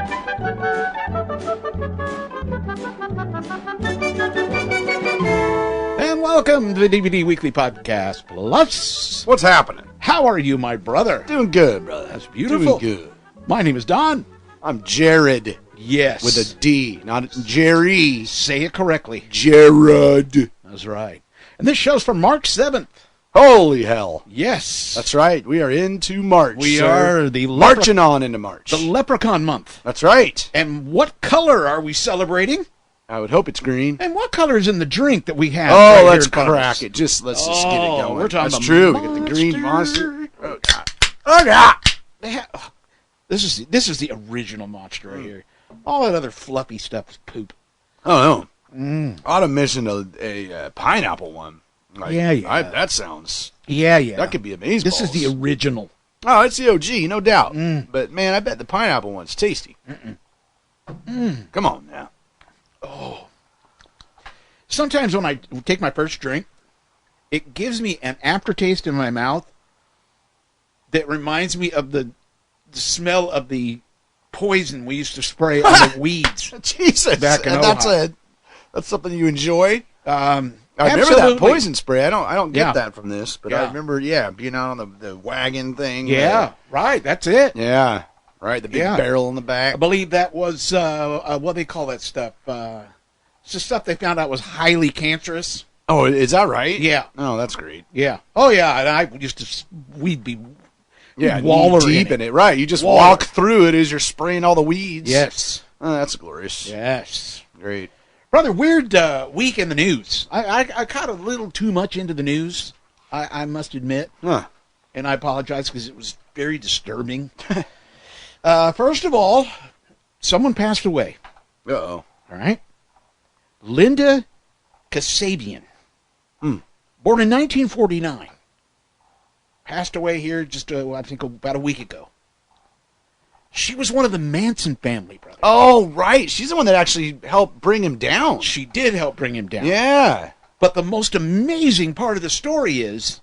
And welcome to the DVD Weekly Podcast Plus. What's happening? How are you, my brother? Doing good, brother. That's beautiful. Doing good. My name is Don. I'm Jarrod. Yes. With a D, not Jerry. Say it correctly. Jarrod. That's right. And this show's from March 7th. Holy hell. Yes. That's right. We are into March. We are marching on into March. The Leprechaun Month. That's right. And what color are we celebrating? I would hope it's green. And what color is in the drink that we have? Oh, right let's here in front of crack us? it. Let's just get it going. We're talking That's about true. We get the green Monster. monster. Oh, God. Oh, God. This is the original monster right here. All that other fluffy stuff is poop. Oh, no. Ought to mention a pineapple one. Like, Yeah. that sounds... Yeah. That could be amazing. This is the original. Oh, it's the OG, no doubt. But, man, I bet the pineapple one's tasty. Come on now. Oh. Sometimes when I take my first drink, it gives me an aftertaste in my mouth that reminds me of the smell of the poison we used to spray on the weeds. Jesus. Back in And Ohio. that's something you enjoy? I remember Absolutely. that poison spray. I don't get Yeah. that from this, but Yeah. I remember, being out on the wagon thing. Yeah, right. That's it. Yeah. Right, the big barrel in the back. I believe that was, what do they call that stuff? It's the stuff they found out was highly cancerous. Oh, is that right? Yeah. Oh, that's great. Yeah. Oh, yeah. And I used to, we'd be Yeah, waller deep in it. Right, you just Waller. walk through it as you're spraying all the weeds. Yes. Oh, that's glorious. Yes. Great. Rather weird week in the news. I caught a little too much into the news, I must admit. Huh. And I apologize because it was very disturbing. First of all, someone passed away. Uh-oh. All right? Linda Kasabian. Born in 1949. Passed away here just, I think, about a week ago. She was one of the Manson family, brother. Oh, right. She's the one that actually helped bring him down. She did help bring him down. Yeah. But the most amazing part of the story is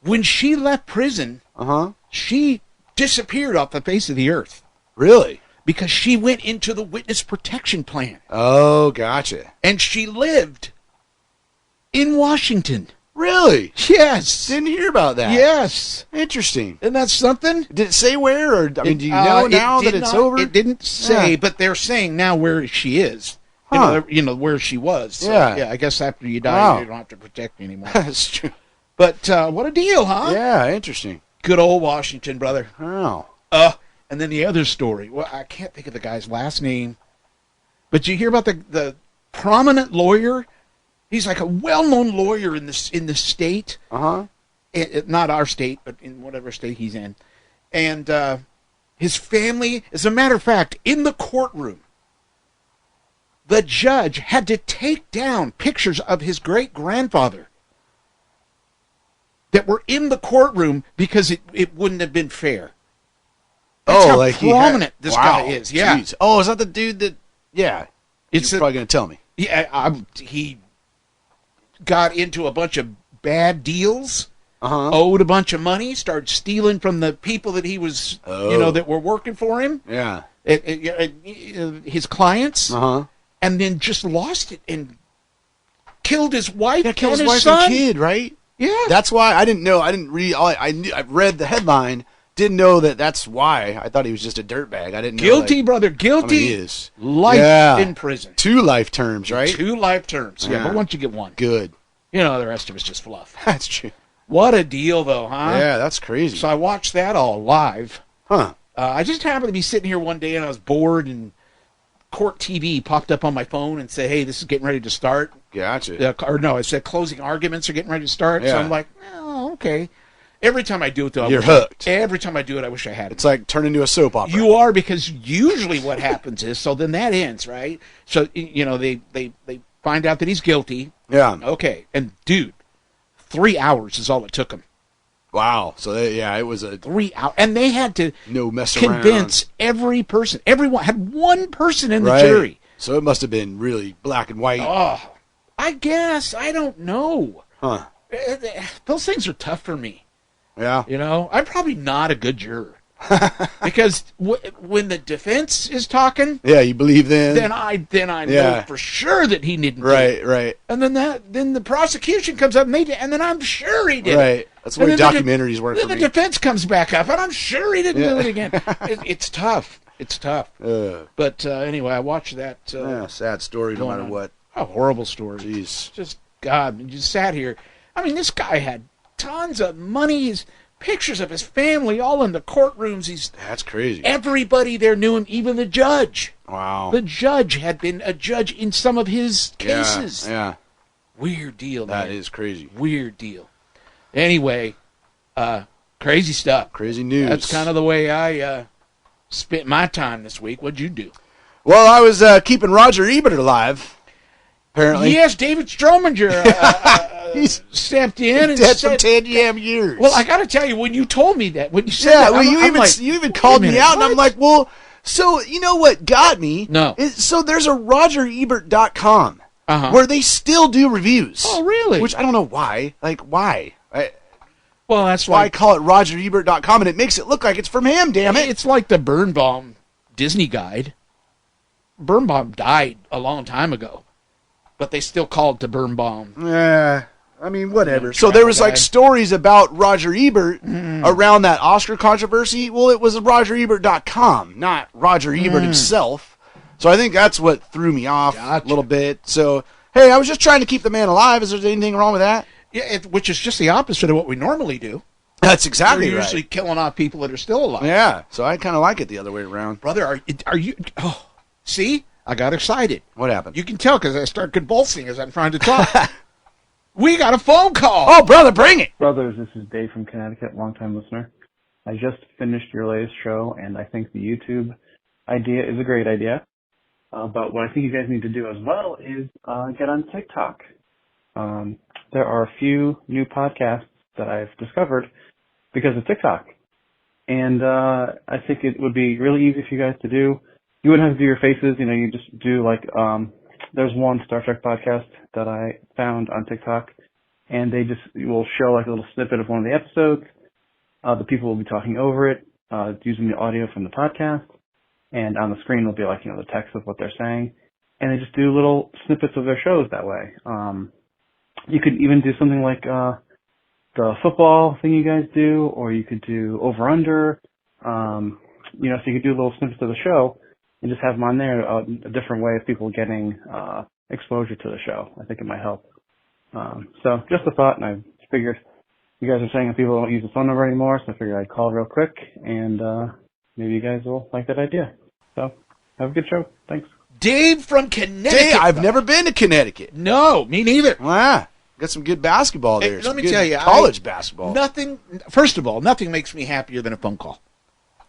when she left prison, she disappeared off the face of the earth. Really? Because she went into the witness protection plan. Oh, gotcha. And she lived in Washington. Really? Yes. Didn't hear about that. Yes. Interesting. Isn't that something? Did it say where, or do you know now that it's over? It didn't say, but they're saying now where she is. You know where she was. So, yeah. I guess after you die, you don't have to protect anymore. That's true. But what a deal, huh? Yeah, interesting. Good old Washington, brother. Oh. And then the other story. Well, I can't think of the guy's last name. But you hear about the prominent lawyer? He's like a well-known lawyer in the state. Not our state, but in whatever state he's in. And his family, as a matter of fact, in the courtroom, the judge had to take down pictures of his great-grandfather that were in the courtroom because it wouldn't have been fair. That's how prominent this guy is. Yeah. Jeez. Oh, is that the dude that... Yeah. You're probably going to tell me. Yeah, he got into a bunch of bad deals, owed a bunch of money, started stealing from the people that he was, that were working for him. Yeah. His clients. And then just lost it and killed his wife, killed his wife son. and kid, right? Yeah. That's why I didn't know. I didn't read. I read the headline. Didn't know that's why. I thought he was just a dirtbag. I didn't know. Guilty, brother. Guilty. I mean, he is. Life in prison. 2 life terms, right? 2 life terms. Yeah, but once you get one. Good. You know, the rest of it's just fluff. That's true. What a deal, though, huh? Yeah, that's crazy. So I watched that all live. Huh. I just happened to be sitting here one day and I was bored and Court TV popped up on my phone and said, hey, this is getting ready to start. Gotcha. Or no, it said closing arguments are getting ready to start. Yeah. So I'm like, oh, okay. Every time I do it, though, you're hooked. Every time I do it, I wish I had it. It's like turning into a soap opera. You are, because usually what happens is, so then that ends, right? So, they find out that he's guilty. Yeah. Okay. And, dude, 3 hours is all it took him. Wow. So, it was a... 3 hours. And they had to convince every person. Everyone had one person in the jury. So it must have been really black and white. Oh, I guess. I don't know. Huh. Those things are tough for me. Yeah. I'm probably not a good juror. Because when the defense is talking, Yeah, you believe then? then I know for sure that he didn't do it. Right. And then the prosecution comes up and then I'm sure he did it. Right. That's the way documentaries work for Then me. the defense comes back up, and I'm sure he didn't do it again. It's tough. It's tough. But anyway, I watched that. Sad story no matter what. A horrible story. Jeez. Just, God, you just sat here. I mean, this guy had tons of money. His pictures of his family all in the courtrooms. That's crazy. Everybody there knew him, even the judge. Wow. The judge had been a judge in some of his cases. Yeah. Weird deal, man. That is crazy. Weird deal. Anyway, crazy stuff. Crazy news. That's kind of the way I spent my time this week. What'd you do? Well, I was keeping Roger Ebert alive, apparently. Yes, David Strominger He's stepped in and dead said, for 10 years. Well, I got to tell you, when you told me that, when you said yeah, that, well, I'm you even called me out, and I'm like, well, so you know what got me? No. So there's a RogerEbert.com Uh-huh. where they still do reviews. Oh, really? Which I don't know why. Like, why? Well, that's Why like, call it RogerEbert.com, and it makes it look like it's from him, damn it. it's like the Birnbaum Disney Guide. Birnbaum died a long time ago, but they still call it the Birnbaum. Yeah. I mean, whatever. Yeah, So there was like guide. stories about Roger Ebert around that Oscar controversy. Well, it was RogerEbert.com, not Roger Ebert himself. So I think that's what threw me off Gotcha. a little bit. So, hey, I was just trying to keep the man alive. Is there anything wrong with that? Yeah, which is just the opposite of what we normally do. That's exactly We're right. usually killing off people that are still alive. Yeah, so I kind of like it the other way around. Brother, are you? Oh, see, I got excited. What happened? You can tell because I start convulsing as I'm trying to talk. We got a phone call. Oh, brother, bring it. Brothers, this is Dave from Connecticut, longtime listener. I just finished your latest show, and I think the YouTube idea is a great idea. But what I think you guys need to do as well is get on TikTok. There are a few new podcasts that I've discovered because of TikTok. And I think it would be really easy for you guys to do. You wouldn't have to do your faces. You know, you just do like, there's one Star Trek podcast that I found on TikTok, and they just will show like a little snippet of one of the episodes. The people will be talking over it, using the audio from the podcast, and on the screen will be like, you know, the text of what they're saying, and they just do little snippets of their shows that way. You could even do something like the football thing you guys do, or you could do over under. You know, so you could do little snippets of the show and just have them on there, a different way of people getting exposure to the show. I think it might help. So just a thought, and I figured you guys are saying that people don't use the phone number anymore, so I figured I'd call real quick, and maybe you guys will like that idea. So have a good show. Thanks. Dave from Connecticut. Dave, I've never been to Connecticut. No, me neither. Wow. Got some good basketball there. Hey, some let me good tell you, college basketball. Nothing. First of all, nothing makes me happier than a phone call.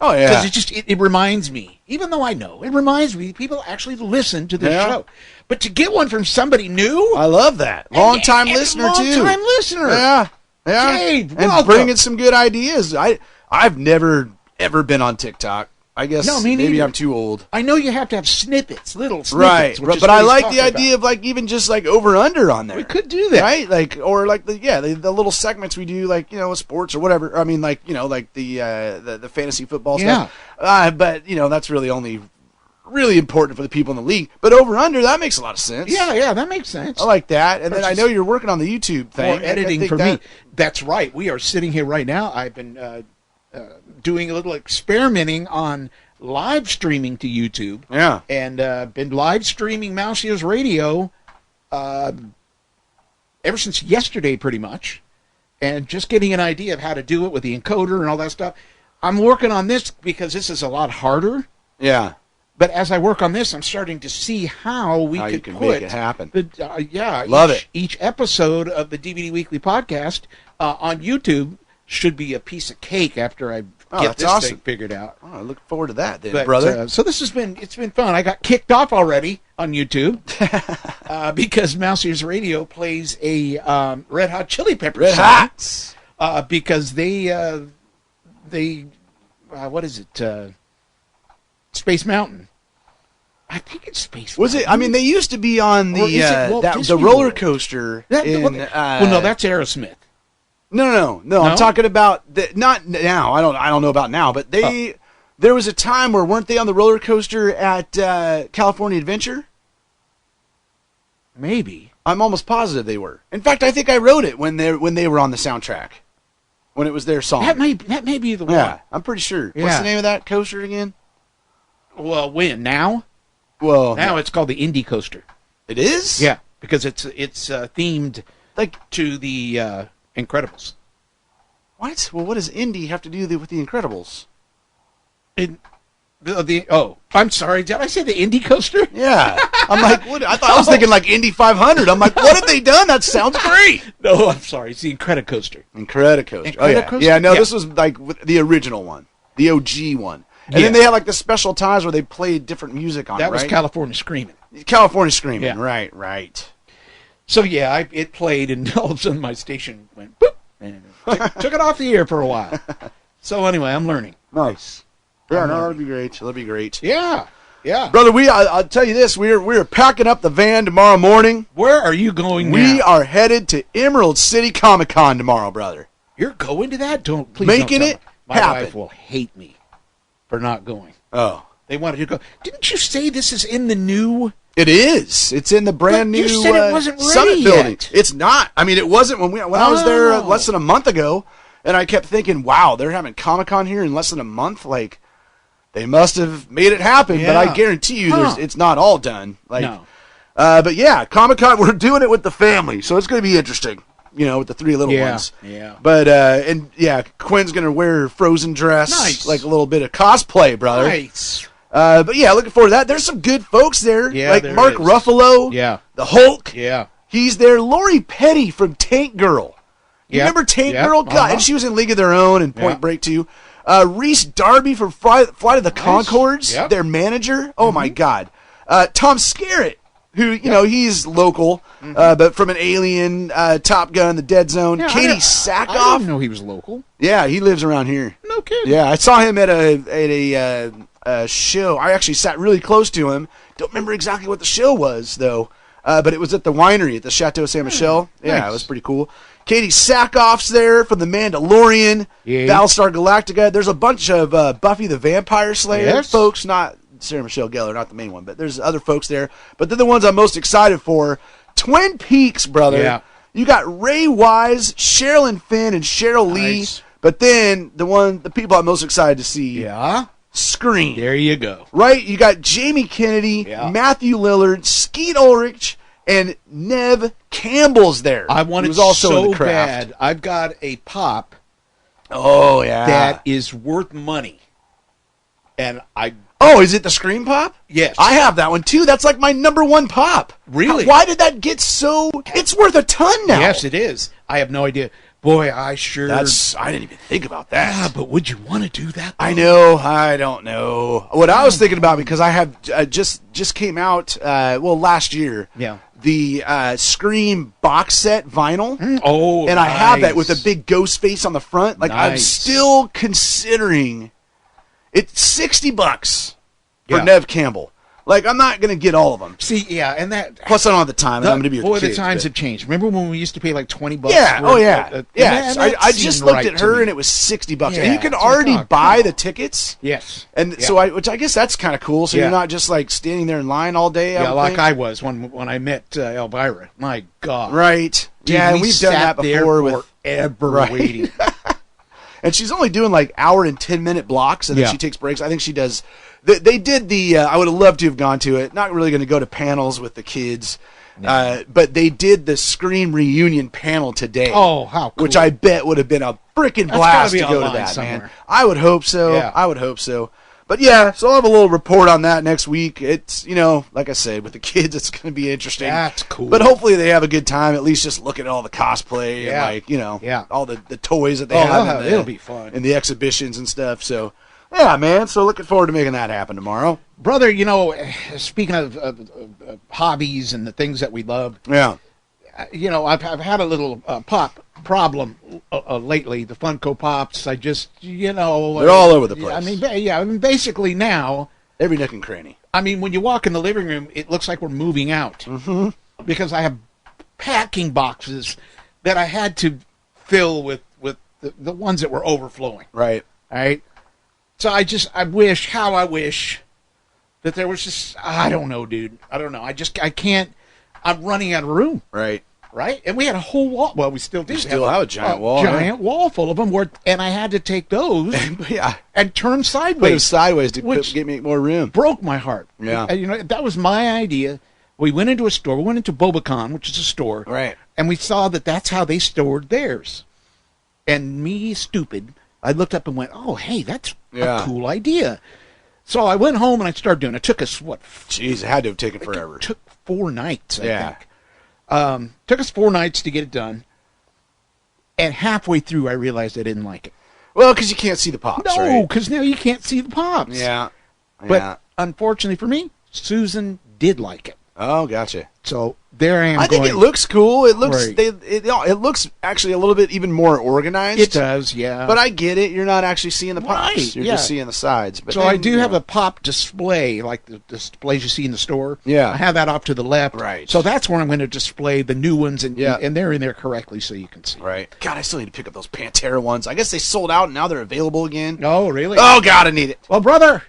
Oh, yeah. Because it reminds me, even though I know, it reminds me people actually listen to the show. But to get one from somebody new. I love that. Long-time listener, too. Long-time listener. Yeah. Yeah. Dave, and welcome. bringing some good ideas. I've never, ever been on TikTok. I guess No, me maybe neither. I'm too old. I know you have to have snippets, little snippets. Right. which is But what I he's like talking the idea of like even just like over-under on there. We could do that. Right? Like, or like the little segments we do, like, you know, sports or whatever. I mean, like, you know, like the fantasy football stuff. But, you know, that's really only really important for the people in the league. But over-under, that makes a lot of sense. Yeah, that makes sense. I like that. And then I know you're working on the YouTube thing. More editing I think for me. That's right. We are sitting here right now. I've been doing a little experimenting on live streaming to YouTube. Yeah. And been live streaming Mouse Ears Radio ever since yesterday, pretty much. And just getting an idea of how to do it with the encoder and all that stuff. I'm working on this because this is a lot harder. Yeah. But as I work on this, I'm starting to see how we you could can put make it happen. Love it. Each episode of the DVD Weekly podcast on YouTube should be a piece of cake after I get this thing figured out. Oh, I look forward to that, then, brother. So this has been fun. I got kicked off already on YouTube because Mouse Ears Radio plays a Red Hot Chili Peppers song. Because they what is it? Space Mountain. I think it's Space Mountain. Was it? I mean, they used to be on the Or is it Walt the Disney roller World? coaster. Well, no, that's Aerosmith. No. I'm talking about not now. I don't know about now, but there was a time where weren't they on the roller coaster at California Adventure? Maybe. I'm almost positive they were. In fact, I think I wrote it when they were on the soundtrack. When it was their song. That may be the one. Yeah, I'm pretty sure. Yeah. What's the name of that coaster again? Well, when? Now? Well, now it's called the Indie Coaster. It is? Yeah, because it's themed to the Incredibles. What? Well, what does Indy have to do with the Incredibles? I'm sorry. Did I say the Indie Coaster? Yeah. I'm like, what? I thought I was thinking like Indy 500. I'm like, what have they done? That sounds great. No, I'm sorry. It's the Incredicoaster. Incredicoaster. Oh, yeah. Incredicoaster? Yeah, no, this was like the original one. The OG one. And then they had like the special times where they played different music on it, That was right? California Screaming. California Screaming. Yeah. Right. So, yeah, it played, and all of a sudden my station went boop, and took it off the air for a while. So, anyway, I'm learning. Nice. Yeah, no, that'd be great. That'd be great. Yeah. Brother, I'll tell you this. We're packing up the van tomorrow morning. Where are you going now? We are headed to Emerald City Comic-Con tomorrow, brother. You're going to that? Please Making don't it my happen. wife will hate me for not going. Oh. They wanted you to go. Didn't you say this is in the new? It is. It's in the brand new you said it wasn't ready Summit building. yet. It's not. I mean, it wasn't when I was there less than a month ago, and I kept thinking, wow, they're having Comic-Con here in less than a month? Like, they must have made it happen, but I guarantee you it's not all done. Like, No. But yeah, Comic-Con, we're doing it with the family, so it's going to be interesting, with the three little ones. Yeah. But, Quinn's going to wear her Frozen dress. Nice. Like a little bit of cosplay, brother. Nice. But yeah, looking forward to that. There's some good folks there. Yeah, like there Mark is. Ruffalo. Yeah. The Hulk. Yeah. He's there. Lori Petty from Tank Girl. You remember Tank Girl? God, and she was in League of Their Own and Point Break too. Reese Darby from Flight of the Conchords, their manager. Oh my God. Tom Skerritt, who he's local, but from an Alien, Top Gun, The Dead Zone. Katie Sackhoff. I didn't know he was local. Yeah, he lives around here. No kidding. Yeah, I saw him at a show. I actually sat really close to him. Don't remember exactly what the show was though, but it was at the winery at the Chateau Saint Michel. Yeah, nice. It was pretty cool. Katie Sackhoff's there from The Mandalorian, Battlestar Galactica. There's a bunch of Buffy the Vampire Slayer folks, not Sarah Michelle Gellar, not the main one, but there's other folks there. But they're the ones I'm most excited for. Twin Peaks, brother. Yeah. You got Ray Wise, Sherilyn Fenn, and Cheryl Lee. But then the people I'm most excited to see. Yeah. Scream. There you go. Right? You got Jamie Kennedy, Matthew Lillard, Skeet Ulrich, and Nev Campbell's there. I want it also so in the craft. bad. I've got a pop. Oh, yeah. That is worth money. And Oh, is it the Scream Pop? Yes. I have that one, too. That's like my number one pop. Really? Why did that get so... It's worth a ton now. Yes, it is. I have no idea. Boy, I didn't even think about that. Yeah, but would you want to do that, though? I know. I don't know. What I was thinking about, because I have just came out, last year. Yeah. The Scream box set vinyl. Oh, and I have that with a big ghost face on the front. Like, I'm still considering... It's $60 for Nev Campbell. Like, I'm not going to get all of them. See, yeah, and that... Plus, I don't have the time, and I'm going to be with the kids. The times have changed. Remember when we used to pay like $20? Yeah, Yes. I just looked at her, and it was $60. Yeah, and you can already buy the tickets. Yes. And so, which I guess that's kind of cool, so you're not just, like, standing there in line all day. Yeah, like I was when I met Elvira. My God. Right. Dude, yeah, and we've done that before with... Forever waiting. And she's only doing like hour and 10-minute blocks, and then she takes breaks. I think she does. They did the. I would have loved to have gone to it. Not really going to go to panels with the kids, but they did the Scream reunion panel today. Oh, how cool! Which I bet would have been a freaking blast to go to that, somewhere. man. I would hope so. Yeah. I would hope so. But yeah, so I'll have a little report on that next week. It's, like I said, with the kids, it's going to be interesting. That's cool. But hopefully they have a good time, at least just looking at all the cosplay and, all the toys that they have. It'll be fun. And the exhibitions and stuff. So, yeah, man. So looking forward to making that happen tomorrow. Brother, speaking of hobbies and the things that we love. Yeah. I've had a little pop problem lately. The Funko Pops, I just, they're all over the place. I mean, basically now. Every nook and cranny. I mean, when you walk in the living room, it looks like we're moving out. Mm-hmm. Because I have packing boxes that I had to fill with the ones that were overflowing. Right. All right. So I wish that there was just, I don't know, dude. I don't know. I can't, I'm running out of room. Right. Right? And we had a whole wall. Well, we still do. You still have a giant wall. Giant wall full of them. And I had to take those and turn sideways. Put them sideways to make more room. Broke my heart. Yeah. And, that was my idea. We went into a store. We went into Bobacon, which is a store. Right. And we saw that that's how they stored theirs. And me, stupid, I looked up and went, oh, hey, that's a cool idea. So I went home and I started doing it. It took us, Jeez, it had to have taken forever. It took 4 nights, I think. Took us 4 nights to get it done. And halfway through, I realized I didn't like it. Well, because you can't see the pops, right? No, because now you can't see the pops. Yeah. But unfortunately for me, Susan did like it. Oh, gotcha. So there I am. I think it looks cool. It looks Right. it looks actually a little bit even more organized. It does, yeah. But I get it. You're not actually seeing the pops. Right, You're yeah. just seeing the sides. But so I do have a pop display, like the displays you see in the store. Yeah. I have that off to the left. Right. So that's where I'm going to display the new ones, and Yeah. and they're in there correctly so you can see. Right. God, I still need to pick up those Pantera ones. I guess they sold out and now they're available again. Oh, really? Oh, God, I need it. Well, brother,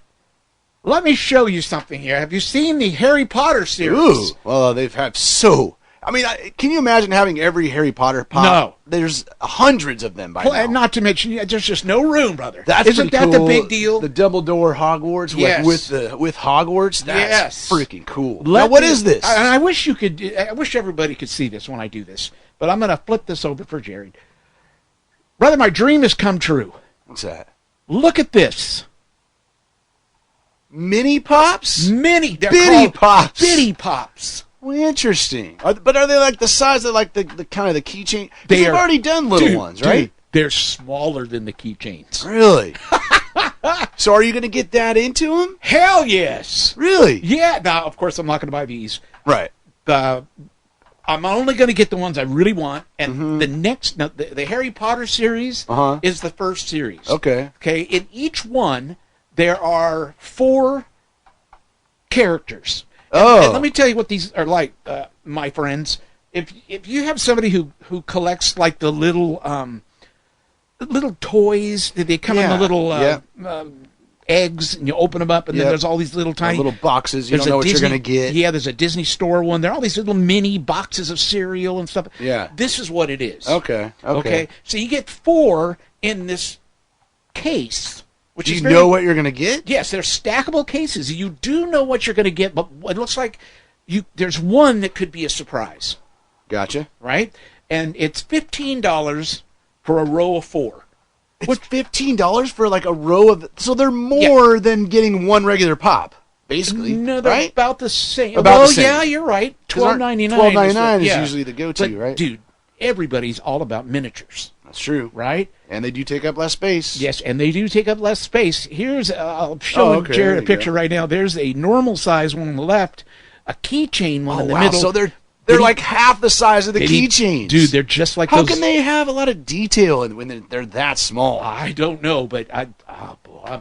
let me show you something here. Have you seen the Harry Potter series? Ooh. Well, they've had so. I mean, can you imagine having every Harry Potter pop? No. There's hundreds of them by now. And not to mention, there's just no room, brother. Isn't that cool. the big deal? The Dumbledore Hogwarts Yes. with Hogwarts. That's freaking cool. Now, what is this? I wish you could. I wish everybody could see this when I do this. But I'm going to flip this over for Jared. Brother, my dream has come true. What's that? Look at this. Mini pops? They're Bitty called pops. Bitty pops. Well, interesting. But are they like the size of like the kind of the keychain? They've already done little ones, right? Dude, they're smaller than the keychains. Really? So are you going to get that into them? Hell yes. Really? Yeah. Now, of course, I'm not going to buy these. Right. I'm only going to get the ones I really want. And the next, the Harry Potter series is the first series. Okay. Okay. In each one, there are 4 characters. And let me tell you what these are like, my friends. If you have somebody who collects like the little toys, they come in the little eggs, and you open them up, and then there's all these little tiny little boxes. You don't know what you're going to get. Yeah, there's a Disney Store one. There are all these little mini boxes of cereal and stuff. Yeah. This is what it is. Okay. So you get 4 in this case. Do you know what you're going to get? Yes, they're stackable cases. You do know what you're going to get, but it looks like there's one that could be a surprise. Gotcha. Right? And it's $15 for a row of 4. It's $15 for like a row of... So they're more than getting one regular pop, basically. No, they're right? about the same. About the same. Yeah, you're right. $12.99. $12.99 is usually the go-to, right? Dude, everybody's all about miniatures. That's true. Right? And they do take up less space. Yes, and they do take up less space. Here's, I'll show Jared a picture right now. There's a normal size one on the left, a keychain one in the middle. So they're like half the size of the keychains. Dude, they're just like How those. can they have a lot of detail when they're that small? I don't know, but I'm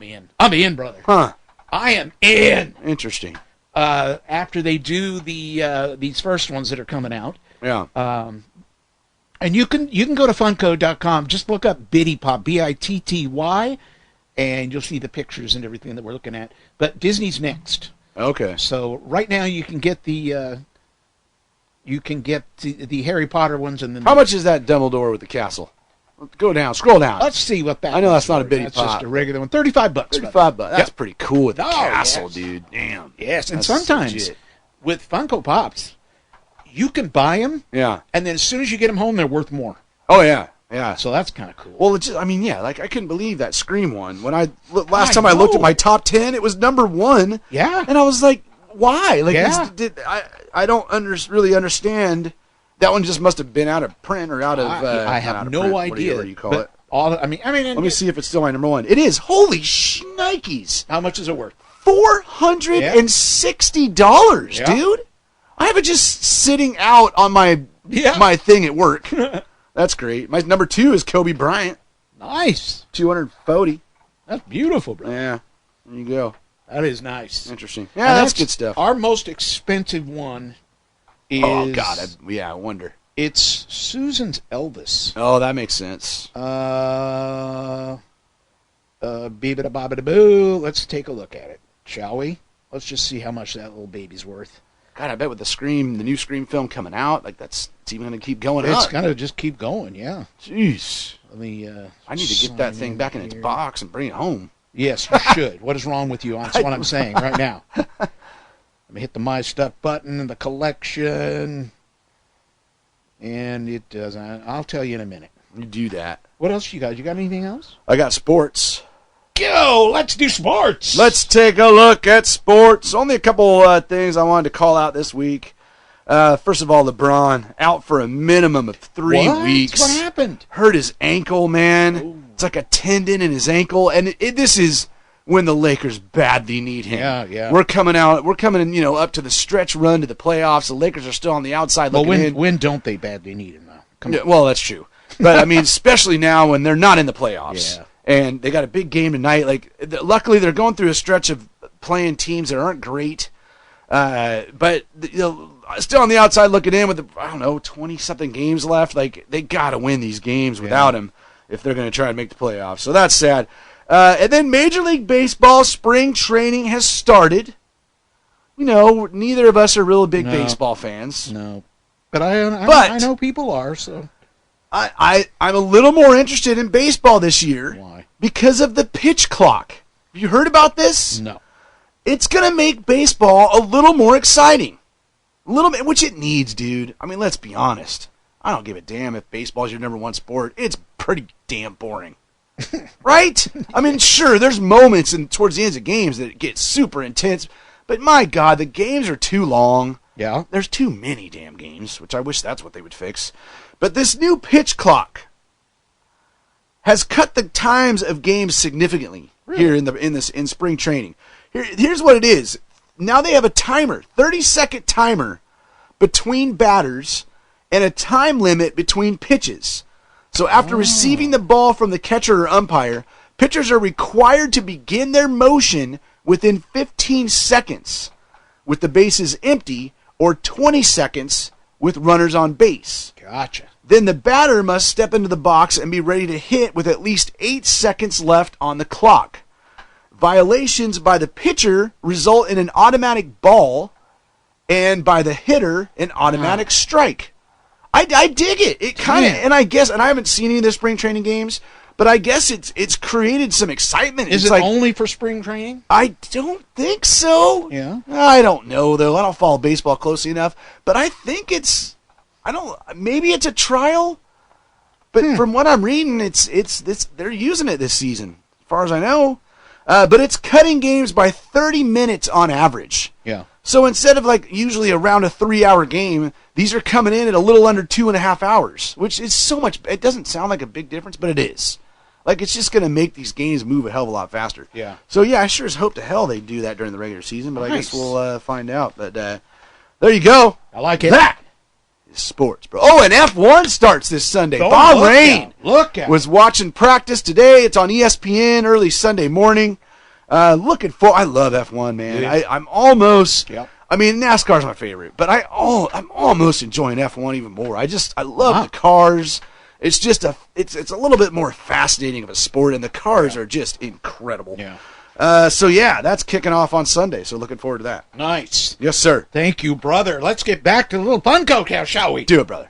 in. I'm in, brother. Huh. I am in. Interesting. After they do these first ones that are coming out. Yeah. And you can go to Funko.com. Just look up Bitty Pop, Bitty, and you'll see the pictures and everything that we're looking at. But Disney's next. Okay. So right now you can get the Harry Potter ones, and then how much is that Dumbledore with the castle? Go down, scroll down. Let's see what that. I know that's not a Bitty That's Pop. just a regular one. $35. $35. That's pretty cool with the Oh, castle, yes. dude. Damn. Yes, and That's sometimes legit. with Funko Pops, you can buy them, Yeah. and then as soon as you get them home, they're worth more. Oh yeah. Yeah. So that's kind of cool. Well, like I couldn't believe that Scream one. When last time I looked at my top 10, it was number 1. Yeah. And I was like, why? Like, Yeah. I don't really understand. That one just must have been out of print or out of. I have no idea. Whatever you call but it. I mean. Let me see if it's still my number 1. It is. Holy shnikes! How much is it worth? $460, dude. I have it just sitting out on my thing at work. That's great. My number 2 is Kobe Bryant. Nice. 240. That's beautiful, bro. Yeah. There you go. That is nice. Interesting. Yeah, that's good stuff. Our most expensive one is. Oh God, I wonder. It's Susan's Elvis. Oh, that makes sense. Beebida-bobbida-boo. Let's take a look at it, shall we? Let's just see how much that little baby's worth. God, I bet with the new Scream film coming out, like it's even going to keep going up. It's going to just keep going, yeah. Jeez. Let me. I need to get that thing back in its box and bring it home. Yes, you should. What is wrong with you? That's what I'm saying right now. Let me hit the My Stuff button and the collection. And it doesn't. I'll tell you in a minute. You do that. What else you got? You got anything else? I got sports. Go! Let's do sports! Let's take a look at sports. Only a couple things I wanted to call out this week. First of all, LeBron out for a minimum of 3 weeks. What happened? Hurt his ankle, man. Ooh. It's like a tendon in his ankle, and this is when the Lakers badly need him. Yeah. We're coming in, up to the stretch run to the playoffs. The Lakers are still on the outside looking in. When don't they badly need him now? Come on. Well, that's true. But I mean, especially now when they're not in the playoffs. Yeah. And they got a big game tonight. Luckily, they're going through a stretch of playing teams that aren't great. But still on the outside looking in with 20-something games left. They got to win these games without him if they're going to try and make the playoffs. So that's sad. And then Major League Baseball spring training has started. Neither of us are real big baseball fans. No. But I know people are, so. I'm a little more interested in baseball this year. Why? Because of the pitch clock. Have you heard about this? No. It's going to make baseball a little more exciting. A little bit, which it needs, dude. I mean, let's be honest. I don't give a damn if baseball is your number one sport. It's pretty damn boring. Right? I mean, sure, there's moments towards the ends of games that it gets super intense, but my God, the games are too long. Yeah. There's too many damn games, which I wish that's what they would fix. But this new pitch clock has cut the times of games significantly here in spring training. Here's what it is. Now they have a timer, 30-second timer between batters and a time limit between pitches. So after receiving the ball from the catcher or umpire, pitchers are required to begin their motion within 15 seconds with the bases empty or 20 seconds with runners on base. Gotcha. Then the batter must step into the box and be ready to hit with at least 8 seconds left on the clock. Violations by the pitcher result in an automatic ball, and by the hitter, an automatic strike. I dig it. It kind of, and I haven't seen any of the spring training games, but I guess it's created some excitement. Is it only for spring training? I don't think so. Yeah. I don't know though. I don't follow baseball closely enough, but I think maybe it's a trial, but from what I'm reading, they're using it this season, as far as I know. But it's cutting games by 30 minutes on average. Yeah. So instead of usually around a 3-hour game, these are coming in at a little under 2.5 hours, which is so much. It doesn't sound like a big difference, but it is. It's just going to make these games move a hell of a lot faster. Yeah. So yeah, I sure as hope to hell they do that during the regular season, but I guess we'll find out. But there you go. I like it. That is sports, bro. Oh, and F1 starts this Sunday. Oh, Bahrain look out. was watching practice today. It's on ESPN early Sunday morning. I love F1, man. I'm almost. Yep. I mean, NASCAR's my favorite, but I'm almost enjoying F1 even more. I love the cars. It's just it's a little bit more fascinating of a sport, and the cars are just incredible. Yeah. So yeah, that's kicking off on Sunday. So looking forward to that. Nice. Yes, sir. Thank you, brother. Let's get back to the little Funko now, shall we? Do it, brother.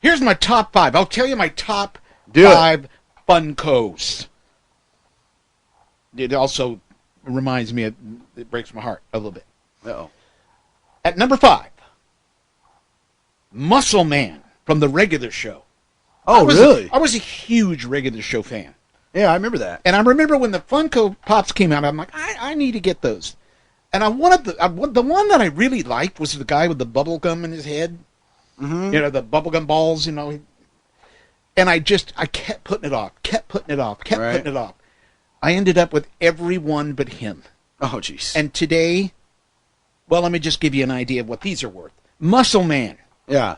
Here's my top 5. I'll tell you my top Do 5 Funkos. It also reminds me, it breaks my heart a little bit. Uh-oh. At number 5, Muscle Man from the regular show. Oh, really? I was a huge regular show fan. Yeah, I remember that. And I remember when the Funko Pops came out, I'm like, I need to get those. And I wanted the one that I really liked was the guy with the bubble gum in his head. Mm-hmm. The bubble gum balls, And I kept putting it off, putting it off. I ended up with everyone but him. Oh, jeez. And today, well, let me just give you an idea of what these are worth. Muscle Man. Yeah.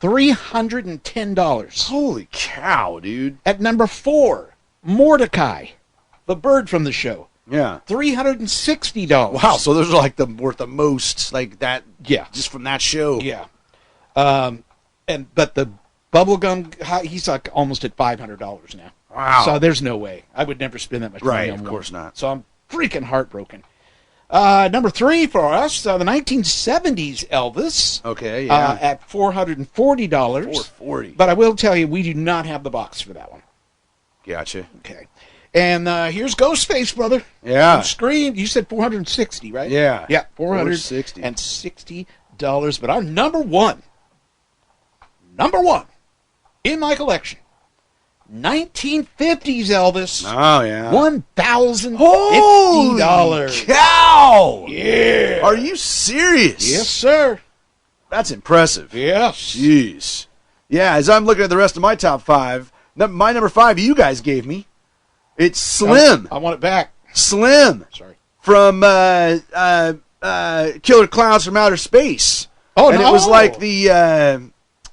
$310. Holy cow, dude. At number 4, Mordecai, the bird from the show. Yeah. $360. Wow, so those are worth the most, that. Yeah. Just from that show. Yeah. But the bubblegum, he's like almost at $500 now. Wow. So there's no way. I would never spend that much money on of one. course not. So I'm freaking heartbroken. Number 3 for us, the 1970s Elvis. Okay, yeah. At $440. $440. But I will tell you, we do not have the box for that one. Gotcha. Okay. And here's Ghostface, brother. Yeah. You screamed. You said 460, right? Yeah. Yeah, $460. But our number one in my collection, 1950s Elvis. Oh, yeah. $1,050. Holy cow! Yeah. Are you serious? Yes, sir. That's impressive. Yes. Jeez. Yeah, as I'm looking at the rest of my top 5, my number 5 you guys gave me, it's Slim. I want it back. Slim. Sorry. From Killer Clowns from Outer Space. Oh, and no. it was like the,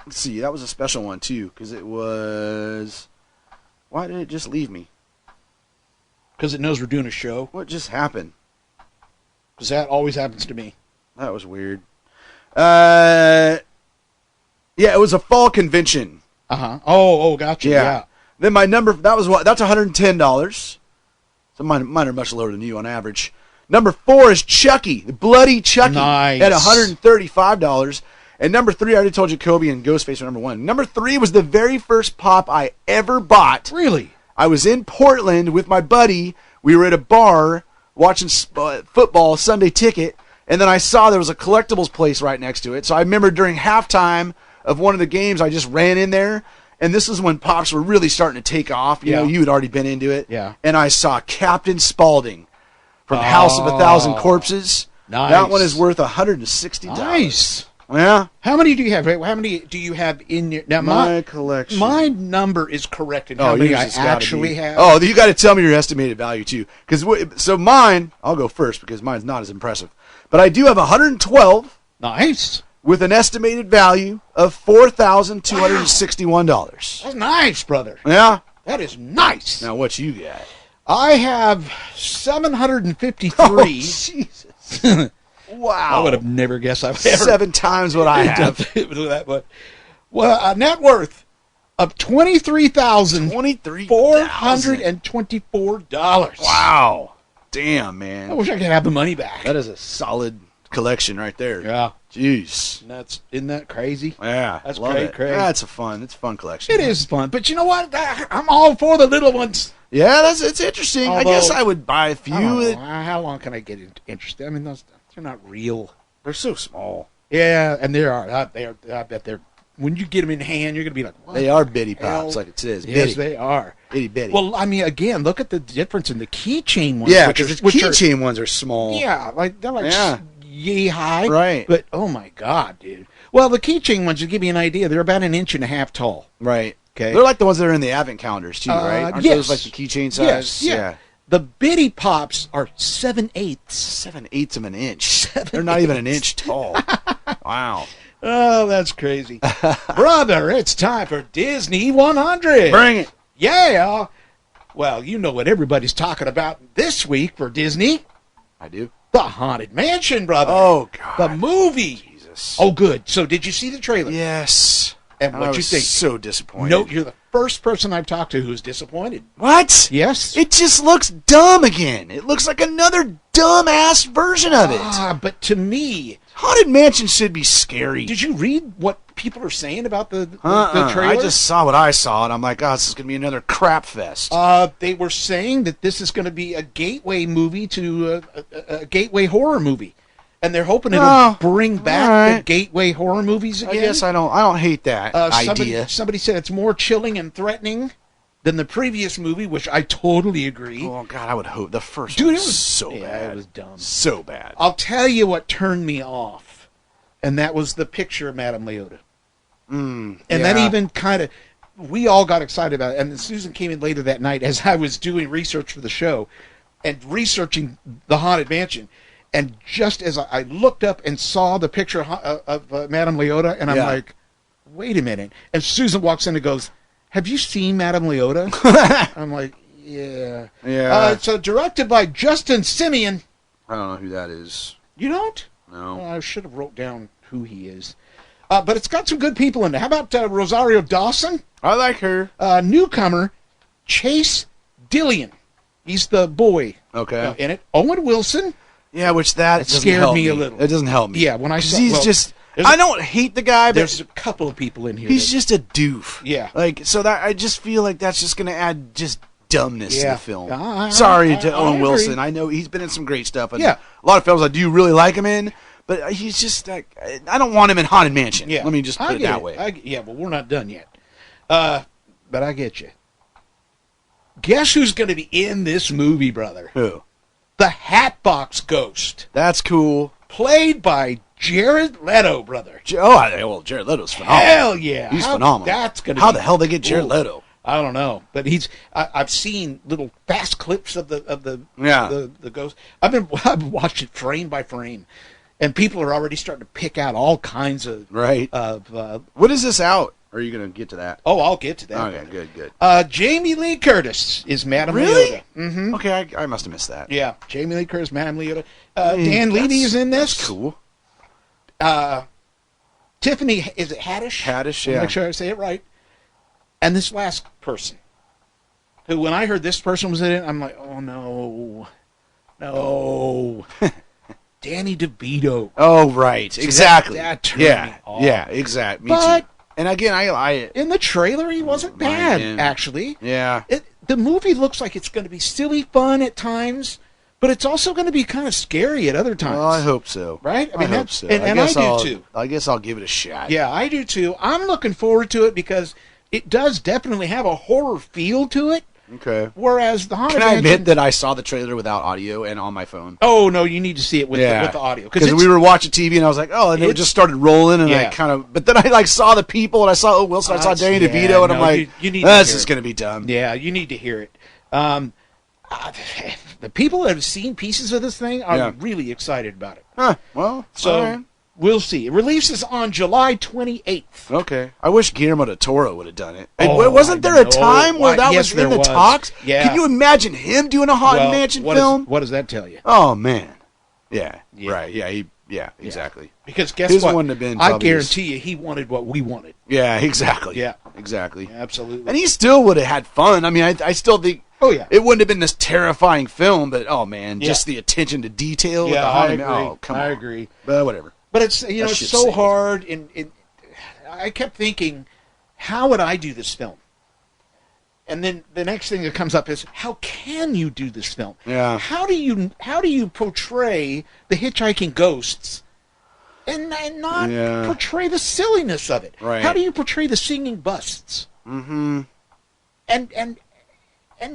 let's see, that was a special one, too, because it was, why did it just leave me? Because it knows we're doing a show. What just happened? Because that always happens to me. That was weird. Yeah, it was a fall convention. Uh-huh. Oh, gotcha. Yeah. Then my number, that's $110. So mine are much lower than you on average. Number 4 is Chucky, the Bloody Chucky, nice. At $135. And number 3, I already told you Kobe and Ghostface were number 1. Number 3 was the very first pop I ever bought. Really? I was in Portland with my buddy. We were at a bar watching football, Sunday Ticket, and then I saw there was a collectibles place right next to it. So I remember during halftime of one of the games, I just ran in there. And this is when pops were really starting to take off. You know, you had already been into it. Yeah. And I saw Captain Spaulding from House of a Thousand Corpses. Nice. That one is worth $160. Nice. Yeah. How many do you have? How many do you have in your... Now, my collection. My number is correct in how many I actually have. Oh, you got to tell me your estimated value, too. So mine, I'll go first because mine's not as impressive. But I do have 112. Nice. With an estimated value of $4,261. That's nice, brother. Yeah. That is nice. Now, what you got? I have 753. Oh, Jesus. Wow. I would have never guessed I would ever. 7 times what I have. That much. Well, a net worth of $23,424. Wow. Damn, man. I wish I could have the money back. That is a solid collection right there. Yeah. Jeez. Isn't that crazy? Yeah. That's great. crazy. That's it's a fun collection. It is fun. But you know what? I'm all for the little ones. Yeah, it's interesting. Although, I guess I would buy a few. How long can I get interested? I mean, they're not real. They're so small. Yeah, and they are. I bet they're. When you get them in hand, you're going to be like, what? They are bitty pops, like it says. Yes, bitty. they are. Itty bitty. Well, I mean, again, look at the difference in the keychain ones. Yeah, because the keychain ones are small. Yeah, they're like yay high. Right. But, oh, my God, dude. Well, the keychain ones, to give you an idea, they're about 1.5 inches tall. Right. Okay. They're like the ones that are in the advent calendars, too, right? Aren't those like the keychain size? Yes, yeah. The bitty pops are 7/8. 7/8 of an inch. They're not even an inch tall. Wow. Oh, that's crazy. Brother, it's time for Disney 100. Bring it. Yeah. Well, you know what everybody's talking about this week for Disney. I do. The Haunted Mansion, brother. Oh, God. The movie. Jesus. Oh, good. So did you see the trailer? Yes. And what you think? So disappointed. No, you're the first person I've talked to who's disappointed. What? Yes. It just looks dumb again. It looks like another dumb-ass version of it. But to me... Haunted Mansion should be scary. Did you read what people are saying about the trailer? I just saw what I saw, and I'm like, oh, this is going to be another crap fest. They were saying that this is going to be a gateway movie to a gateway horror movie. And they're hoping it'll bring back the gateway horror movies again. I guess I don't hate that idea. Somebody said it's more chilling and threatening than the previous movie, which I totally agree. Oh, God, I would hope. The first one was so bad. Yeah, it was dumb. So bad. I'll tell you what turned me off, and that was the picture of Madame Leota. That even kind of... We all got excited about it, and then Susan came in later that night as I was doing research for the show and researching the Haunted Mansion. And just as I looked up and saw the picture of Madame Leota, and I'm like, wait a minute. And Susan walks in and goes, have you seen Madame Leota? I'm like, yeah. Yeah. So directed by Justin Simeon. I don't know who that is. You don't? No. I should have wrote down who he is. But it's got some good people in it. How about Rosario Dawson? I like her. Newcomer, Chase Dillion. He's the boy in it. Owen Wilson. Yeah, which that scared me a little. It doesn't help me. Yeah, when I saw I don't hate the guy, but there's a couple of people in here. He's just a doof. Yeah. Like, so that I just feel like that's just going to add just dumbness to the film. Sorry to Owen Wilson. I know he's been in some great stuff. And a lot of films I do really like him in, but he's just like, I don't want him in Haunted Mansion. Yeah. Let me just put it that way. Well, we're not done yet. But I get you. Guess who's going to be in this movie, brother? Who? The Hatbox Ghost. That's cool. Played by Jared Leto, brother. Jared Leto's phenomenal. Hell yeah. He's phenomenal. That's gonna How the hell they get Jared Leto? I don't know, but I've seen little fast clips of the ghost. I've watched it frame by frame, and people are already starting to pick out all kinds of What is this out? Or are you going to get to that? Oh, I'll get to that. Okay, good. Jamie Lee Curtis is Madame Leota. Mm-hmm. Okay, I must have missed that. Yeah, Jamie Lee Curtis, Madame Leota. Dan Levy is in this. That's cool. Tiffany, is it Haddish? Haddish, yeah. Make sure I say it right. And this last person, who when I heard this person was in it, I'm like, oh no. Danny DeVito. Oh, right. Exactly. That turned me off. Yeah, exactly. Me too. And again, I in the trailer, he wasn't bad, actually. Yeah. The movie looks like it's going to be silly fun at times, but it's also going to be kind of scary at other times. Well, I hope so. Right? I hope so. And I do too. I guess I'll give it a shot. Yeah, I do too. I'm looking forward to it because it does definitely have a horror feel to it. Okay. Whereas the Haunted Mansion... Can I admit that I saw the trailer without audio and on my phone? Oh, no, you need to see it with the audio. Because we were watching TV and I was like, oh, and it just started rolling and I kind of... But then I saw the people and I saw Wilson, I saw Danny DeVito and I'm like, this is going to be dumb. Yeah, you need to hear it. The people that have seen pieces of this thing are really excited about it. Huh, well, so we'll see. It releases on July 28th. Okay. I wish Guillermo del Toro would have done it. Wasn't there a time where that was in the talks? Yeah. Can you imagine him doing a Haunted Mansion film? What does that tell you? Oh, man. Yeah. Right. Yeah, exactly. Because guess what? Wouldn't have been I guarantee you he wanted what we wanted. Yeah, exactly. Yeah. Exactly. Yeah, absolutely. And he still would have had fun. I mean, I still think... Oh, yeah. It wouldn't have been this terrifying film, but, oh, man, just the attention to detail. Yeah, I agree. Oh, come on. I agree. But whatever. But it's it's so hard, and I kept thinking, how would I do this film? And then the next thing that comes up is, how can you do this film? Yeah. How do you portray the hitchhiking ghosts and not portray the silliness of it? Right. How do you portray the singing busts? Mm-hmm. And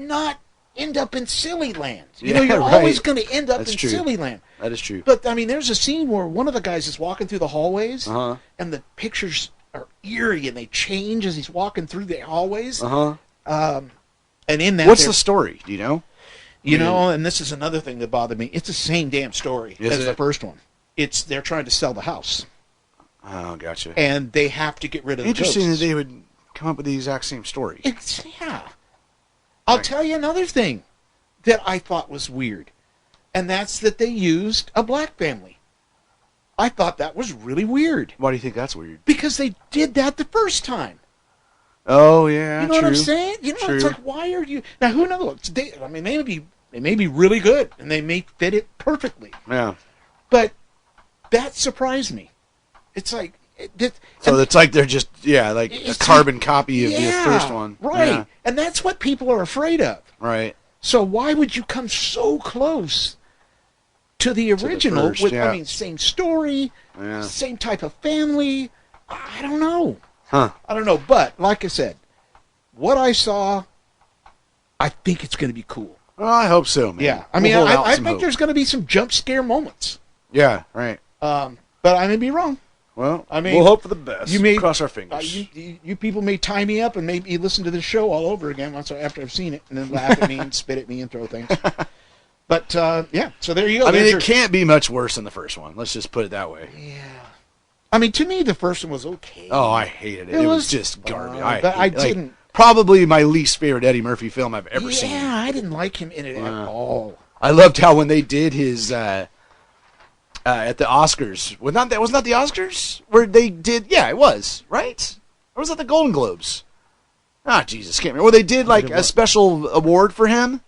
not end up in silly land. You're always going to end up in silly land. That is true. But, I mean, there's a scene where one of the guys is walking through the hallways, and the pictures are eerie, and they change as he's walking through the hallways. And in that... What's the story? Do you know? You know, and this is another thing that bothered me. It's the same damn story as the first one. They're trying to sell the house. Oh, gotcha. And they have to get rid of the ghosts. Interesting that they would come up with the exact same story. I'll tell you another thing that I thought was weird, and that's that they used a black family. I thought that was really weird. Why do you think that's weird? Because they did that the first time. Oh, yeah, You know what I'm saying? It's like, why are you... Now, who knows? They may be really good, and they may fit it perfectly. Yeah. But that surprised me. It's like... it's like they're just, like a carbon copy of the first one. Right. Yeah. And that's what people are afraid of. Right. So why would you come so close to the original same story, same type of family? I don't know. I don't know. But, like I said, what I saw, I think it's going to be cool. Well, I hope so, man. Yeah. I mean, I think there's going to be some jump scare moments. Yeah, right. But I may be wrong. Well, we'll hope for the best. Cross our fingers. You people may tie me up and maybe listen to the show all over again after I've seen it, and then laugh at me and spit at me and throw things. But, so there you go. I mean, it can't be much worse than the first one. Let's just put it that way. Yeah. I mean, to me, the first one was okay. Oh, I hated it. It was just garbage. I didn't... Probably my least favorite Eddie Murphy film I've ever seen. Yeah, I didn't like him in it at all. I loved how when they did his... at the Oscars. Wasn't that the Oscars where they did? Yeah, it was, right? Or was that the Golden Globes? Ah, Jesus, can't remember. Where they did like a special award for him.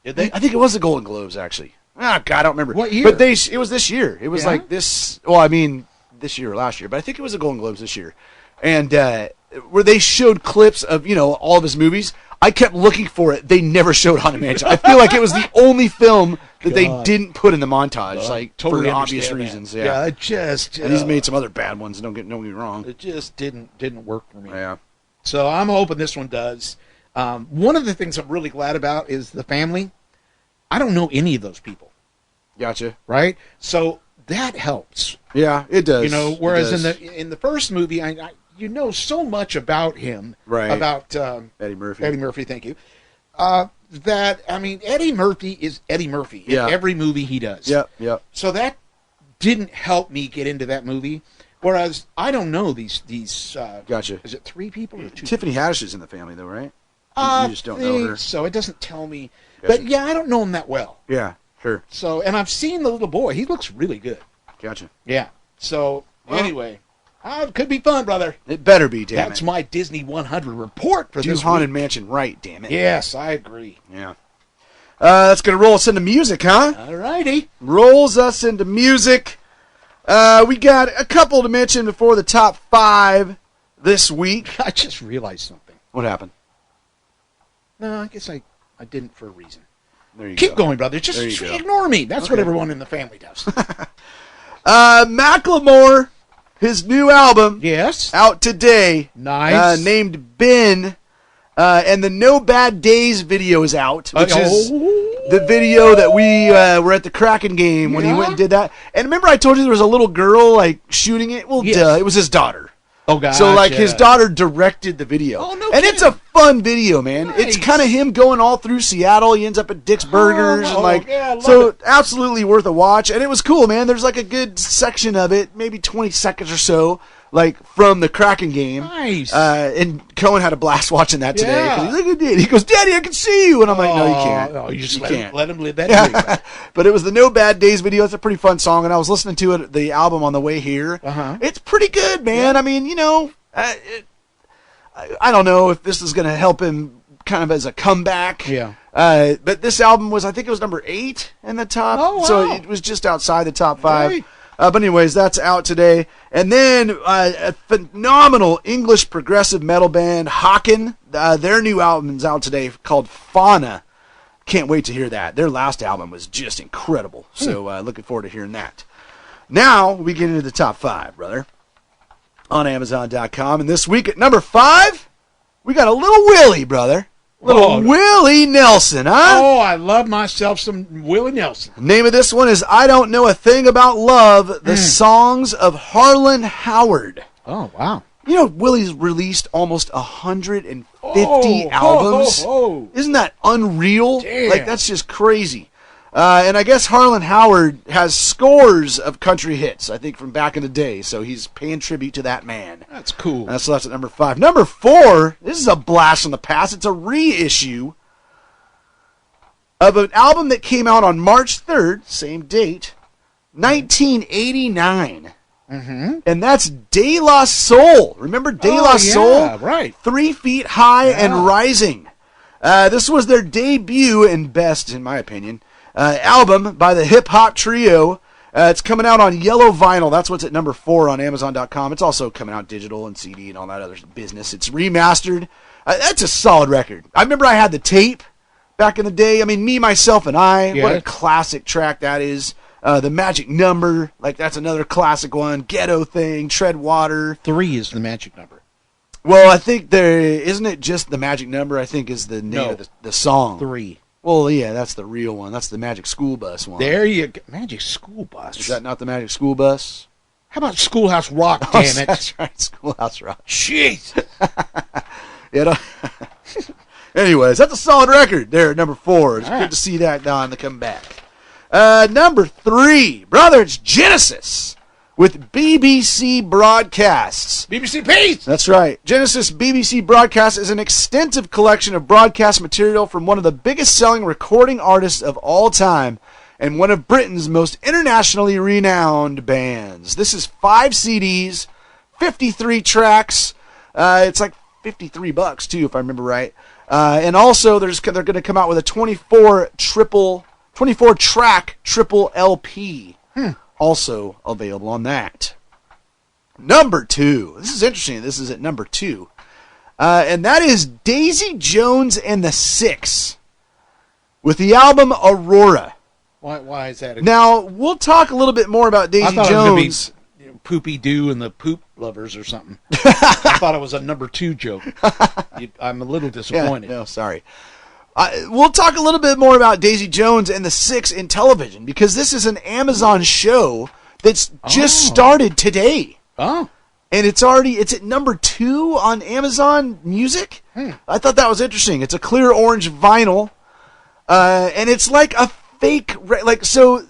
Did they? I think it was the Golden Globes, actually. Ah, God, I don't remember. What year? But it was this year. It was like this. Well, I mean, this year or last year, but I think it was the Golden Globes this year, and where they showed clips of all of his movies. I kept looking for it. They never showed Haunted Mansion. I feel like it was the only film that they didn't put in the montage, like totally for obvious reasons. That. Yeah, it just. And he's made some other bad ones. Don't get me wrong. It just didn't work for me. Yeah. So I'm hoping this one does. One of the things I'm really glad about is the family. I don't know any of those people. Gotcha. Right. So that helps. Yeah, it does. Whereas in the first movie, I so much about him. Right. About Eddie Murphy. Eddie Murphy. Thank you. Eddie Murphy is Eddie Murphy in every movie he does. Yep. So that didn't help me get into that movie. Whereas I don't know these. Gotcha. Is it 3 people or 2? Tiffany Haddish is in the family, though, right? You just don't know her. So it doesn't tell me. Gotcha. But I don't know him that well. Yeah, sure. So, and I've seen the little boy. He looks really good. Gotcha. Yeah. So anyway, it could be fun, brother. It better be, damn That's it. my Disney 100 report for this Haunted week. Mansion right, damn it. Yes, I agree. Yeah. That's going to roll us into music, huh? All righty. Rolls us into music. We got a couple to mention before the top 5 this week. I just realized something. What happened? No, I guess I didn't for a reason. There you Keep go. going, brother. Just go. ignore me. That's what everyone in the family does. Macklemore, his new album, Yes. out today. Nice. Named Ben. And the No Bad Days video is out, which is the video that we were at the Kraken game when he went and did that. And remember I told you there was a little girl like shooting it? Well, duh, it was his daughter. Oh, God. So, like, his daughter directed the video. Oh, no and kidding. it's a fun video, man. Nice. It's kind of him going all through Seattle. He ends up at Dick's Burgers. I love so it. absolutely worth a watch. And it was cool, man. There's, like, a good section of it, maybe 20 seconds or so, like, from the Kraken game. Nice. And Cohen had a blast watching that today. Yeah. 'Cause he's like, I did. He goes, Daddy, I can see you. And I'm like, no, you can't. No, you just can't. let him live that dream. But it was the No Bad Days video. It's a pretty fun song. And I was listening to it, the album on the way here. It's pretty good, man. I mean, I don't know if this is going to help him kind of as a comeback. Yeah. But this album was, I think it was number 8 in the top. Oh, wow. So it was just outside the top 5. Hey. But anyways, that's out today. And then a phenomenal English progressive metal band, Hawken. Their new album's out today called Fauna. Can't wait to hear that. Their last album was just incredible. So looking forward to hearing that. Now we get into the top 5, brother, on Amazon.com. And this week at number 5, we got a little Willie, brother. Little Willie Nelson, huh? Oh, I love myself some Willie Nelson. The name of this one is I Don't Know a Thing About Love, the songs of Harlan Howard. Oh, wow. Willie's released almost 150 albums. Isn't that unreal? Damn. Like, that's just crazy. And I guess Harlan Howard has scores of country hits, I think, from back in the day. So he's paying tribute to that man. That's cool. So that's at number 5. Number 4, this is a blast from the past. It's a reissue of an album that came out on March 3rd, same date, 1989. And that's De La Soul. Remember De La Soul? Right. 3 Feet High and Rising. This was their debut and best, in my opinion, album by the hip-hop trio. It's coming out on yellow vinyl. That's what's at number 4 on Amazon.com. It's also coming out digital and CD and all that other business. It's remastered. That's a solid record. I remember I had the tape back in the day. I mean, Me, Myself, and I. Yeah. What a classic track that is. The Magic Number. Like, that's another classic one. Ghetto Thing. Tread Water. 3 is the magic number. Well, I think isn't it just The Magic Number, I think, is the name of the song. 3. Well, yeah, that's the real one. That's the Magic School Bus one. There you go. Magic School Bus. Is that not the Magic School Bus? How about Schoolhouse Rock, damn it? That's right, Schoolhouse Rock. Jeez. Anyways, that's a solid record there at number 4. It's All good right. to see that on the comeback. Number 3, brother, it's Genesis with BBC Broadcasts. BBC Peace. That's right. Genesis BBC Broadcast is an extensive collection of broadcast material from one of the biggest selling recording artists of all time and one of Britain's most internationally renowned bands. This is 5 CDs, 53 tracks. It's like $53 too, if I remember right. And also, they're going to come out with a 24-track triple LP, also available on that. Number 2. This is interesting. This is at number 2. And that is Daisy Jones and the Six with the album Aurora. Why is that? Now, we'll talk a little bit more about Daisy Jones. It was going to be Poopy Doo and the Poop Lovers or something. I thought it was a number 2 joke. I'm a little disappointed. Yeah, no, sorry. We'll talk a little bit more about Daisy Jones and the Six in television, because this is an Amazon show that's just started today. Oh. And it's at number 2 on Amazon Music. I thought that was interesting. It's a clear orange vinyl. And it's like a fake, so,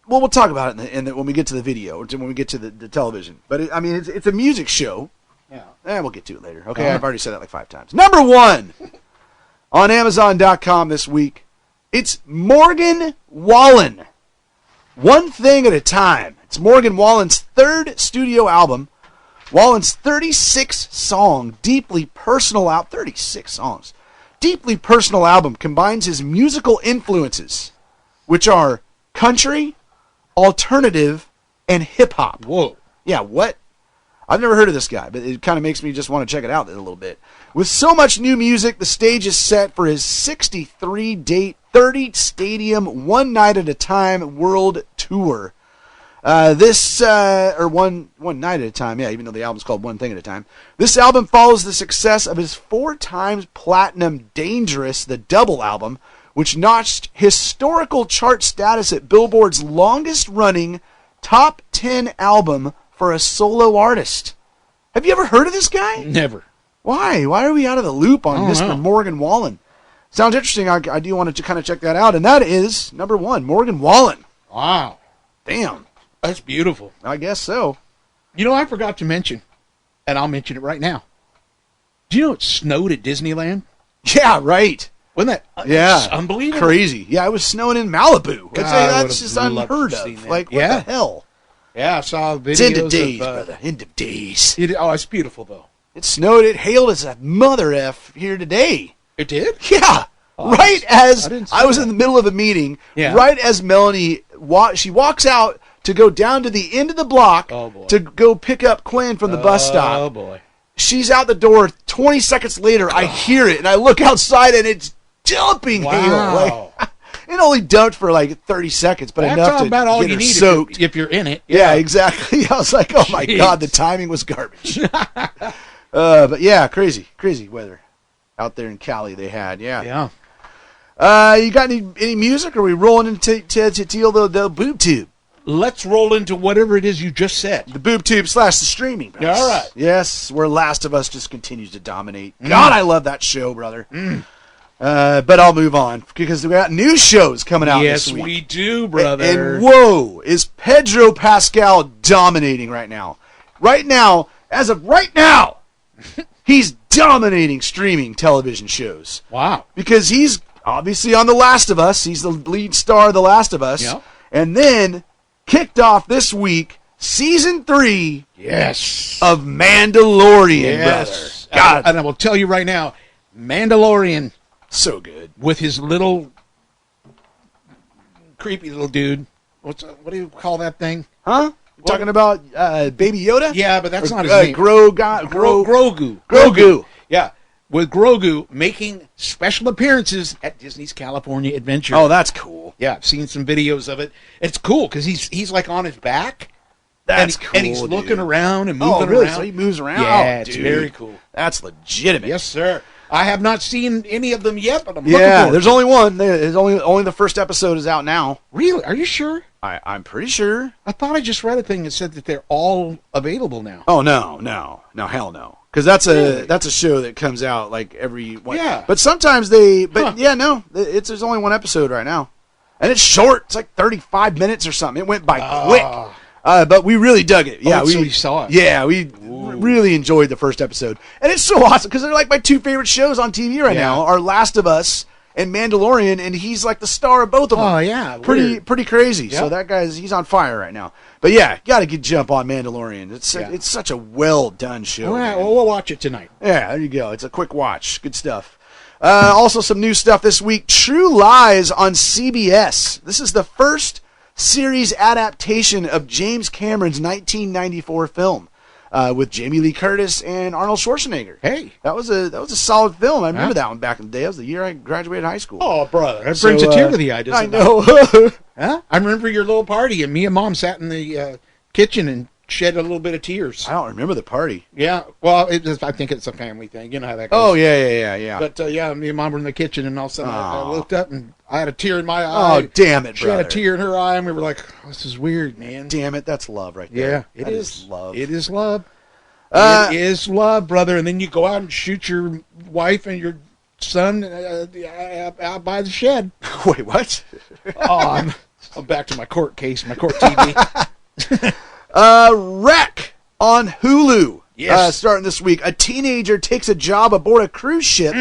well, we'll talk about it when we get to the video, or when we get to the television. But, it's a music show. Yeah. We'll get to it later. Okay, I've already said that like 5 times. Number 1 on Amazon.com this week. It's Morgan Wallen. One Thing at a Time. It's Morgan Wallen's 3rd studio album. Wallen's 36-song, deeply personal album. 36 songs. Deeply personal album combines his musical influences, which are country, alternative, and hip-hop. Whoa. Yeah, what? I've never heard of this guy, but it kind of makes me just want to check it out a little bit. With so much new music, the stage is set for his 63-date, 30-stadium, one night at a time world tour. One night at a time, yeah, even though the album's called One Thing at a Time. This album follows the success of his 4 times platinum Dangerous, the double album, which notched historical chart status at Billboard's longest-running top 10 album for a solo artist. Have you ever heard of this guy? Never. Why? Why are we out of the loop on Mr. Morgan Wallen? Sounds interesting. I do want to kind of check that out. And that is number 1, Morgan Wallen. Wow. Damn. That's beautiful. I guess so. You know, I forgot to mention, and I'll mention it right now. Do you know it snowed at Disneyland? Yeah, right. Wasn't that unbelievable? Crazy. Yeah, it was snowing in Malibu. God, that's just unheard of. Like, what the hell? Yeah, I saw videos. It's end of days, brother. End of days. It's beautiful, though. It snowed. It hailed as a mother F here today. It did? Yeah. Right as I was in the middle of a meeting, right as Melanie, she walks out to go down to the end of the block to go pick up Quinn from the bus stop. Oh, boy. She's out the door. 20 seconds later, I hear it, and I look outside, and it's dumping hail. Like, it only dumped for like 30 seconds, but enough to about all get you her need soaked. If you're in it. Yeah, exactly. I was like, oh, my God, the timing was garbage. But, yeah, crazy weather out there in Cali they had. Yeah. You got any music, or are we rolling into the boob tube? Let's roll into whatever it is you just said. The boob tube / the streaming. Yes. All right. Yes, where Last of Us just continues to dominate. God, I love that show, brother. But I'll move on, because we got new shows coming out this week. Yes, we do, brother. And whoa, is Pedro Pascal dominating right now. Right now, as of right now, he's dominating streaming television shows. Wow. Because he's obviously on The Last of Us. He's the lead star of The Last of Us. Yep. And then kicked off this week, season 3 of Mandalorian, brother. God. And I will tell you right now, Mandalorian, so good. With his little creepy little dude. What do you call that thing? Huh? Talking about Baby Yoda? Yeah, but that's not his name. Grogu. Yeah. With Grogu making special appearances at Disney's California Adventure. Oh, that's cool. Yeah, I've seen some videos of it. It's cool because he's like on his back. That's cool. And he's looking around and moving really? around. So he moves around? Yeah, it's very cool. That's legitimate. Yes, sir. I have not seen any of them yet, but I'm looking for it. There's only one. There's only the first episode is out now. Really? Are you sure? I'm pretty sure. I thought I just read a thing that said that they're all available now. Oh, no, hell no. Because that's a show that comes out like every one. Yeah. But sometimes there's only one episode right now. And it's short. It's like 35 minutes or something. It went by quick. But we really dug it. Yeah, we saw it. Yeah, we really enjoyed the first episode. And it's so awesome because they're like my 2 favorite shows on TV right now are Last of Us and Mandalorian, and he's like the star of both of them. Oh, yeah. Pretty crazy. Yep. So that he's on fire right now. But yeah, got to jump on Mandalorian. It's such a well done show. All right, well, we'll watch it tonight. Yeah, there you go. It's a quick watch. Good stuff. Also, some new stuff this week. True Lies on CBS. This is the first series adaptation of James Cameron's 1994 film with Jamie Lee Curtis and Arnold Schwarzenegger. Hey, that was a solid film. I remember that one back in the day. That was the year I graduated high school. Oh, brother, that brings a tear to the eye. I know. Huh? I remember your little party, and me and Mom sat in the kitchen and shed a little bit of tears. I don't remember the party. Yeah, well, I think it's a family thing. You know how that goes. Oh, yeah. But, me and Mom were in the kitchen, and all of a sudden I looked up, and I had a tear in my eye. Oh, damn it, She brother. had a tear in her eye, and we were like, this is weird, man. Damn it, that's love right there. Yeah, That is love. It is love. It is love, brother. And then you go out and shoot your wife and your son out by the shed. Wait, what? I'm back to my court case, my court TV. Wreck on Hulu. Yes. Starting this week. A teenager takes a job aboard a cruise ship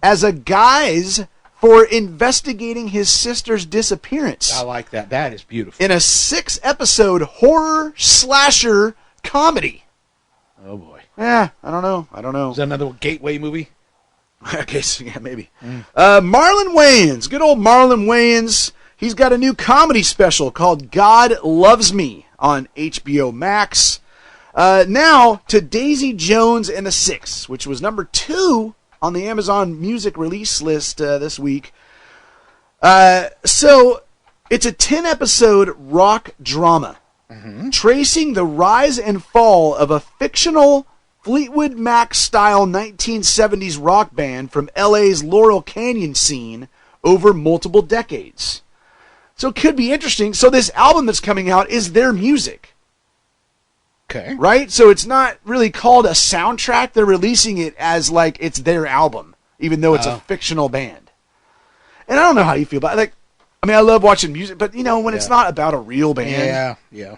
as a guise for investigating his sister's disappearance. I like that. That is beautiful. In a 6-episode horror slasher comedy. Oh, boy. Yeah, I don't know. Is that another gateway movie? I guess, yeah, maybe. Marlon Wayans. Good old Marlon Wayans. He's got a new comedy special called God Loves Me on HBO Max. Now to Daisy Jones and the Six, which was number 2 on the Amazon Music release list this week. So it's a 10-episode rock drama tracing the rise and fall of a fictional Fleetwood Mac-style 1970s rock band from LA's Laurel Canyon scene over multiple decades. So it could be interesting. So this album that's coming out is their music. Okay. Right? So it's not really called a soundtrack. They're releasing it as like it's their album, even though it's a fictional band. And I don't know how you feel about it. Like, I mean, I love watching music, but when it's not about a real band,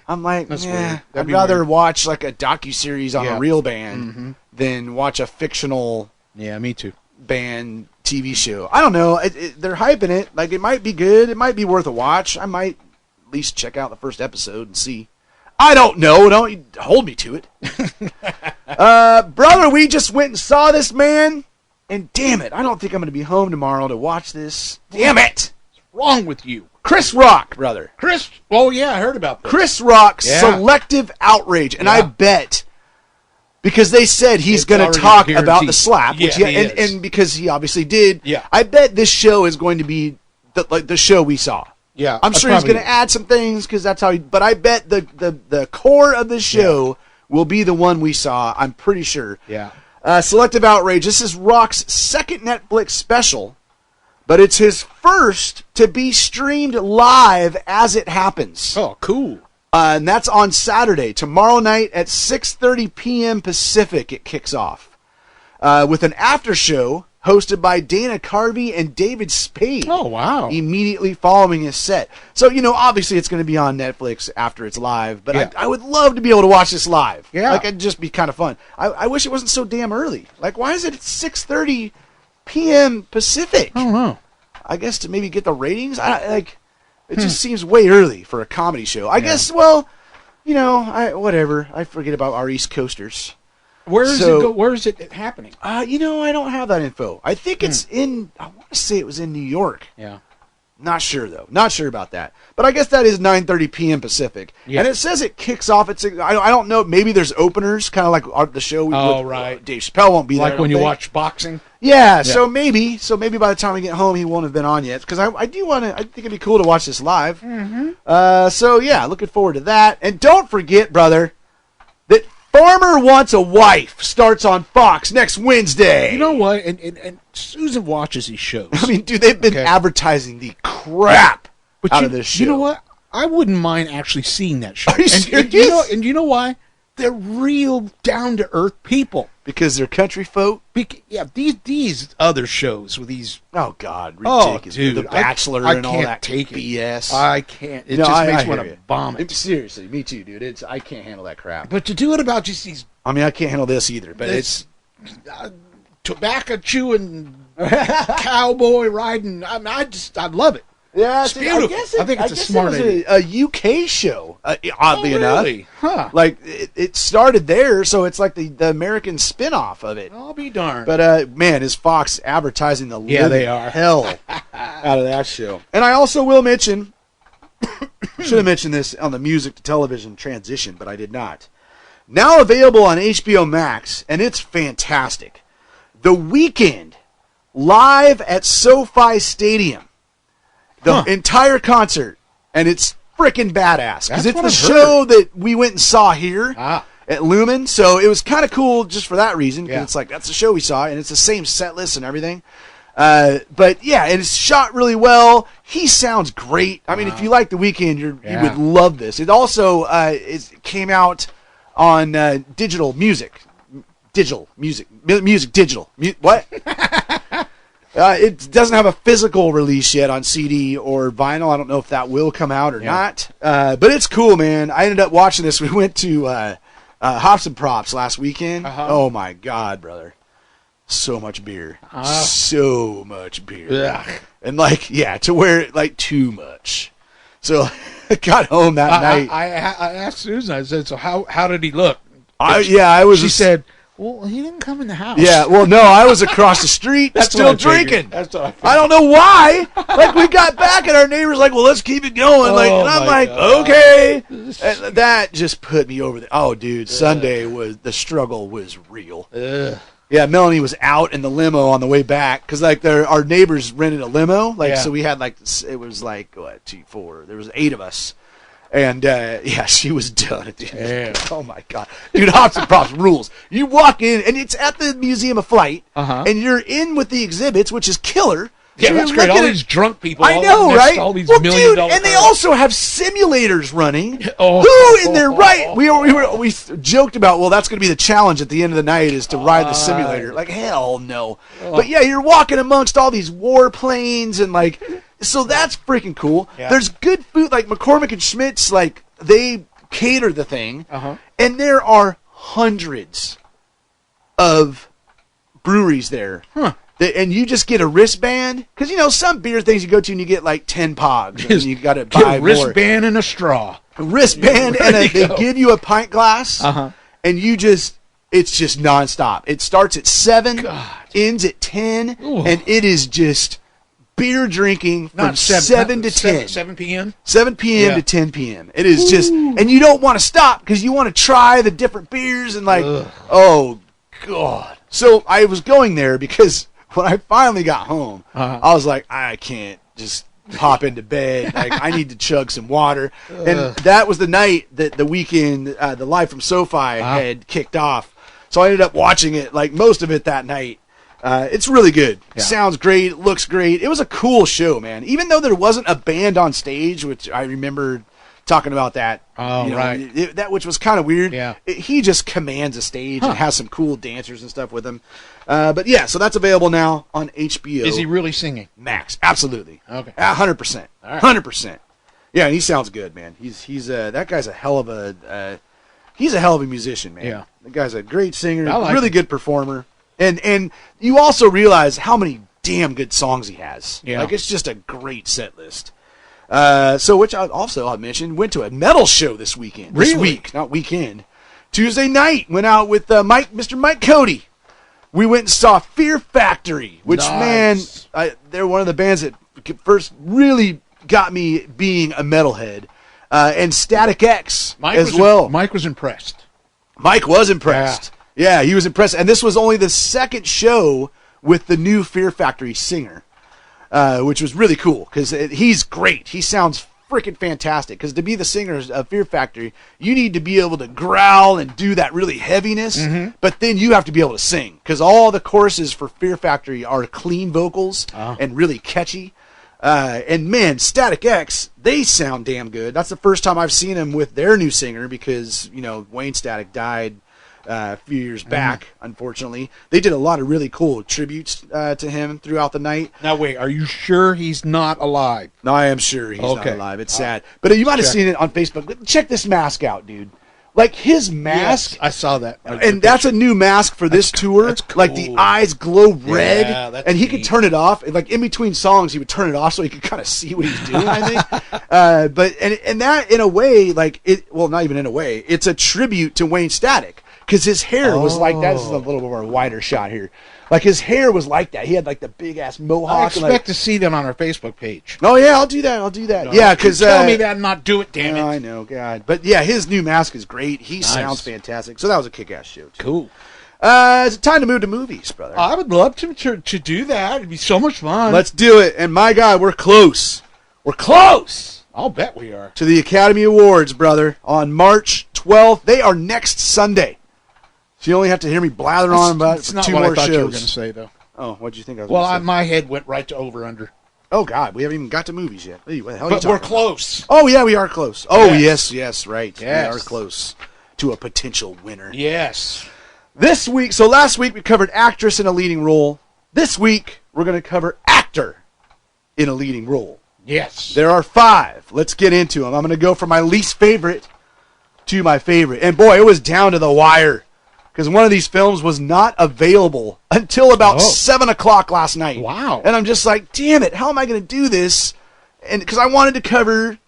I'm like, that's weird. I'd rather watch like a docuseries on a real band than watch a fictional me too. band TV show. I don't know. They're hyping it. Like, it might be good. It might be worth a watch. I might at least check out the first episode and see. I don't know. Don't hold me to it. Brother, we just went and saw this, man. And damn it, I don't think I'm going to be home tomorrow to watch this. Damn it. What's wrong with you? Chris Rock, brother. Oh, yeah, I heard about this. Chris Rock, Selective Outrage. And I bet, because they said he's going to talk about the slap, which and because he obviously did, I bet this show is going to be the show we saw. Yeah, I'm sure he's going to add some things because that's how but I bet the core of the show will be the one we saw. I'm pretty sure. Yeah. Selective Outrage. This is Rock's second Netflix special, but it's his first to be streamed live as it happens. Oh, cool. And that's on Saturday. Tomorrow night at 6:30 p.m. Pacific, it kicks off with an after show hosted by Dana Carvey and David Spade. Oh, wow. Immediately following his set. So, obviously it's going to be on Netflix after it's live, but I would love to be able to watch this live. Yeah. Like, it'd just be kind of fun. I wish it wasn't so damn early. Like, why is it at 6:30 p.m. Pacific? I don't know. I guess to maybe get the ratings? It just seems way early for a comedy show. I guess, whatever. I forget about our East Coasters. Where is it happening? I don't have that info. I think it's I want to say it was in New York. Yeah. Not sure, though. Not sure about that. But I guess that is 9:30 p.m. Pacific. Yeah. And it says it kicks off at 6. I don't know. Maybe there's openers, kind of like the show. Right. Dave Chappelle won't be there. Like when you watch boxing? Yeah, so maybe by the time we get home, he won't have been on yet. Because I think it'd be cool to watch this live. Mm-hmm. Looking forward to that. And don't forget, brother, that Farmer Wants a Wife starts on Fox next Wednesday. You know what? And Susan watches these shows. I mean, dude, they've been advertising the crap out of this show. You know what? I wouldn't mind actually seeing that show. Are you serious? And you know why? They're real down-to-earth people. Because they're country folk? These other shows with these... Oh, God, ridiculous. Dude, The Bachelor and all that BS. I can't. It just makes me want to vomit. Seriously, me too, dude. I can't handle that crap. But to do it about just these... I mean, I can't handle this either, but it's tobacco chewing, cowboy riding. I love it. Yeah, it's beautiful. I think it's a smart idea. A UK show, oddly enough. Huh. Like, it started there, so it's like the American spin-off of it. I'll be darned. But, man, is Fox advertising the they are. hell out of that show. And I also will mention, should have mentioned this on the music to television transition, but I did not. Now available on HBO Max, and it's fantastic. The Weeknd, live at SoFi Stadium. The entire concert, and it's freaking badass because it's the show that we went and saw here at Lumen. So it was kind of cool just for that reason. Because it's like that's the show we saw, and it's the same set list and everything. But yeah, and it's shot really well. He sounds great. I mean, if you like The Weeknd, you would love this. It also it came out on digital music. What? It doesn't have a physical release yet on CD or vinyl. I don't know if that will come out or not. But it's cool, man. I ended up watching this. We went to Hops and Props last weekend. Oh, my God, brother. So much beer. So much beer. And, to where, too much. So I got home that night. I asked Susan, I said, so how did he look? She said, well, he didn't come in the house. Yeah, well, no, I was across the street still drinking. That's what I don't know why. We got back and our neighbor's like, well, let's keep it going. And I'm like, okay. And that just put me over the. Oh, dude, Sunday the struggle was real. Yeah, Melanie was out in the limo on the way back because our neighbors rented a limo. So we had it was 2, 4. There was 8 of us. And, she was done at the end. Oh, my God. Dude, Hops and Props rules. You walk in, and it's at the Museum of Flight, and you're in with the exhibits, which is killer. Yeah, that's great. All these drunk people. I know, right? All these $1 million and they also have simulators running. Who in their right? We joked about, well, that's going to be the challenge at the end of the night is to ride the simulator. Hell no. But, yeah, you're walking amongst all these warplanes and, so that's freaking cool. Yeah. There's good food, McCormick and Schmidt's, they cater the thing, and there are hundreds of breweries there. And you just get a wristband, because, some beer things you go to and you get 10 pogs, and you got to buy a wristband and a straw. A wristband, and they give you a pint glass, and it's just nonstop. It starts at 7, ends at 10, and it is just beer drinking from 7 to 10. 7 p.m.? 7 p.m. to 10 p.m. It is just, and you don't want to stop because you want to try the different beers and oh, God. So I was going there because when I finally got home, I was like, I can't just hop into bed. I need to chug some water. And that was the night that the Weeknd, the Live from SoFi had kicked off. So I ended up watching it, most of it that night. It's really good. Yeah. Sounds great. It looks great. It was a cool show, man. Even though there wasn't a band on stage, which I remember talking about that. Oh, right. Which was kind of weird. Yeah. He just commands a stage and has some cool dancers and stuff with him. But yeah, so that's available now on HBO. Is he really singing? Max. Absolutely. Okay. 100%. All right. 100%. Yeah, and he sounds good, man. He's that guy's a hell of a musician, man. Yeah. The guy's a great singer, really good performer. And you also realize how many damn good songs he has. Yeah. It's just a great set list. So which I'll mention, went to a metal show this weekend. Really? This week, not weekend. Tuesday night, went out with Mr. Mike Cody. We went and saw Fear Factory, which, man, they're one of the bands that first really got me being a metalhead. And Static X well. Mike was impressed. Mike was impressed. Yeah, he was impressed. And this was only the second show with the new Fear Factory singer, which was really cool because he's great. He sounds freaking fantastic because to be the singer of Fear Factory, you need to be able to growl and do that really heaviness, but then you have to be able to sing because all the choruses for Fear Factory are clean vocals and really catchy. And man, Static X, they sound damn good. That's the first time I've seen them with their new singer because, Wayne Static died a few years back, unfortunately. They did a lot of really cool tributes to him throughout the night. Now, wait, are you sure he's not alive? No, I am sure he's not alive. It's sad. But you might have seen it on Facebook. Check this mask out, dude. Like his mask, yes, I saw that, and that's a new mask for this tour. That's cool. Like the eyes glow red, that's and he neat. could turn it off. And like in between songs, he would turn it off so he could kind of see what he's doing. I think, but that in a way, like it. Well, not even in a way. It's a tribute to Wayne Static because his hair was like that. This is a little bit more wider shot here. Like his hair was like that. He had like the big ass mohawk. I expect to see them on our Facebook page. Oh yeah, I'll do that. No, yeah, because tell me that and not do it. Damn it! I know, God. But yeah, his new mask is great. He sounds fantastic. So that was a kick-ass show. Too. Cool. It's time to move to movies, brother. I would love to do that. It'd be so much fun. Let's do it. And my God, we're close. We're close. I'll bet we are. To the Academy Awards, brother, on March 12th. They are next Sunday. So you only have to hear me blather on about it's it for not 2 what more I thought shows. you were going to say, though. Oh, what'd you think I was going to say? My head went right to over-under. Oh, God, we haven't even got to movies yet. What the hell are you But we're talking close. about? Oh, yeah, we are close. Oh, Yes. yes, right. Yes. We are close to a potential winner. Yes. This week, so last week we covered actress in a leading role. This week, we're going to cover actor in a leading role. Yes. There are 5. Let's get into them. I'm going to go from my least favorite to my favorite. And boy, it was down to the wire. Because one of these films was not available until about 7 o'clock last night. Wow. And I'm just like, damn it, how am I going to do this? And because I wanted to cover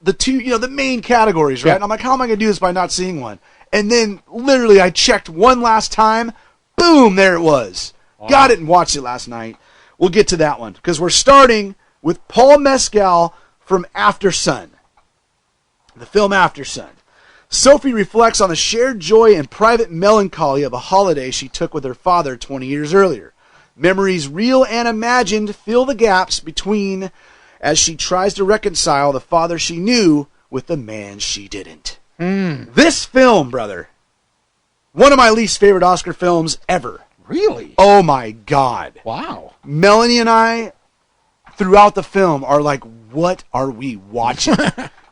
the the main categories, right? Yeah. And I'm like, how am I going to do this by not seeing one? And then literally I checked one last time. Boom, there it was. Wow. Got it and watched it last night. We'll get to that one. Because we're starting with Paul Mescal from After Sun. The film After Sun. Sophie reflects on the shared joy and private melancholy of a holiday she took with her father 20 years earlier. Memories real and imagined fill the gaps between as she tries to reconcile the father she knew with the man she didn't. This film, brother, one of my least favorite Oscar films ever. Really? Oh my God. Wow. Melanie and I, throughout the film, are like, what are we watching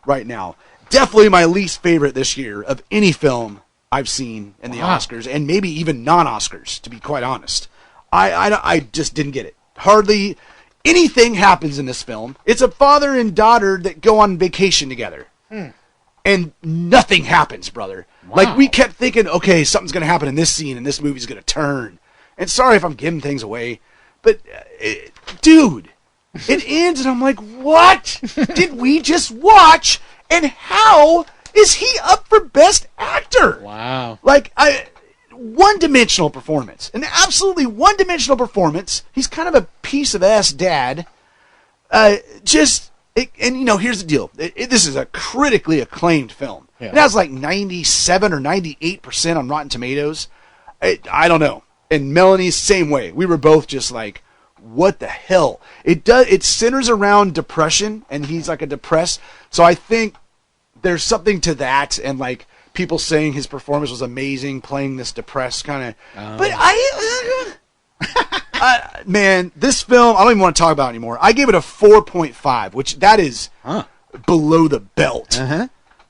right now? Definitely my least favorite this year of any film I've seen in the Oscars, and maybe even non-Oscars, to be quite honest. I just didn't get it. Hardly anything happens in this film. It's a father and daughter that go on vacation together. And nothing happens, brother. Wow. Like, we kept thinking, okay, something's going to happen in this scene, and this movie's going to turn. And sorry if I'm giving things away, but, dude, it ends, and I'm like, what did we just watch? And how is he up for Best Actor? Wow. Like, one-dimensional performance. An absolutely one-dimensional performance. He's kind of a piece of ass dad. And here's the deal. This is a critically acclaimed film. Yeah. It has like 97 or 98% on Rotten Tomatoes. I don't know. And Melanie's same way. We were both just like, what the hell? It centers around depression, and he's like a depressed. So I think there's something to that, and like people saying his performance was amazing, playing this depressed kind of. But man, this film I don't even want to talk about it anymore. I gave it a 4.5, which that is below the belt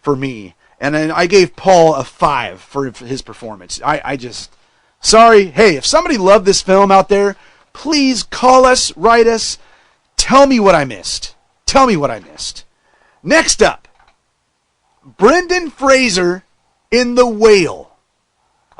for me. And then I gave Paul a 5 for his performance. I just sorry. Hey, if somebody loved this film out there, please call us, write us, tell me what I missed. Tell me what I missed. Next up, Brendan Fraser in The Whale.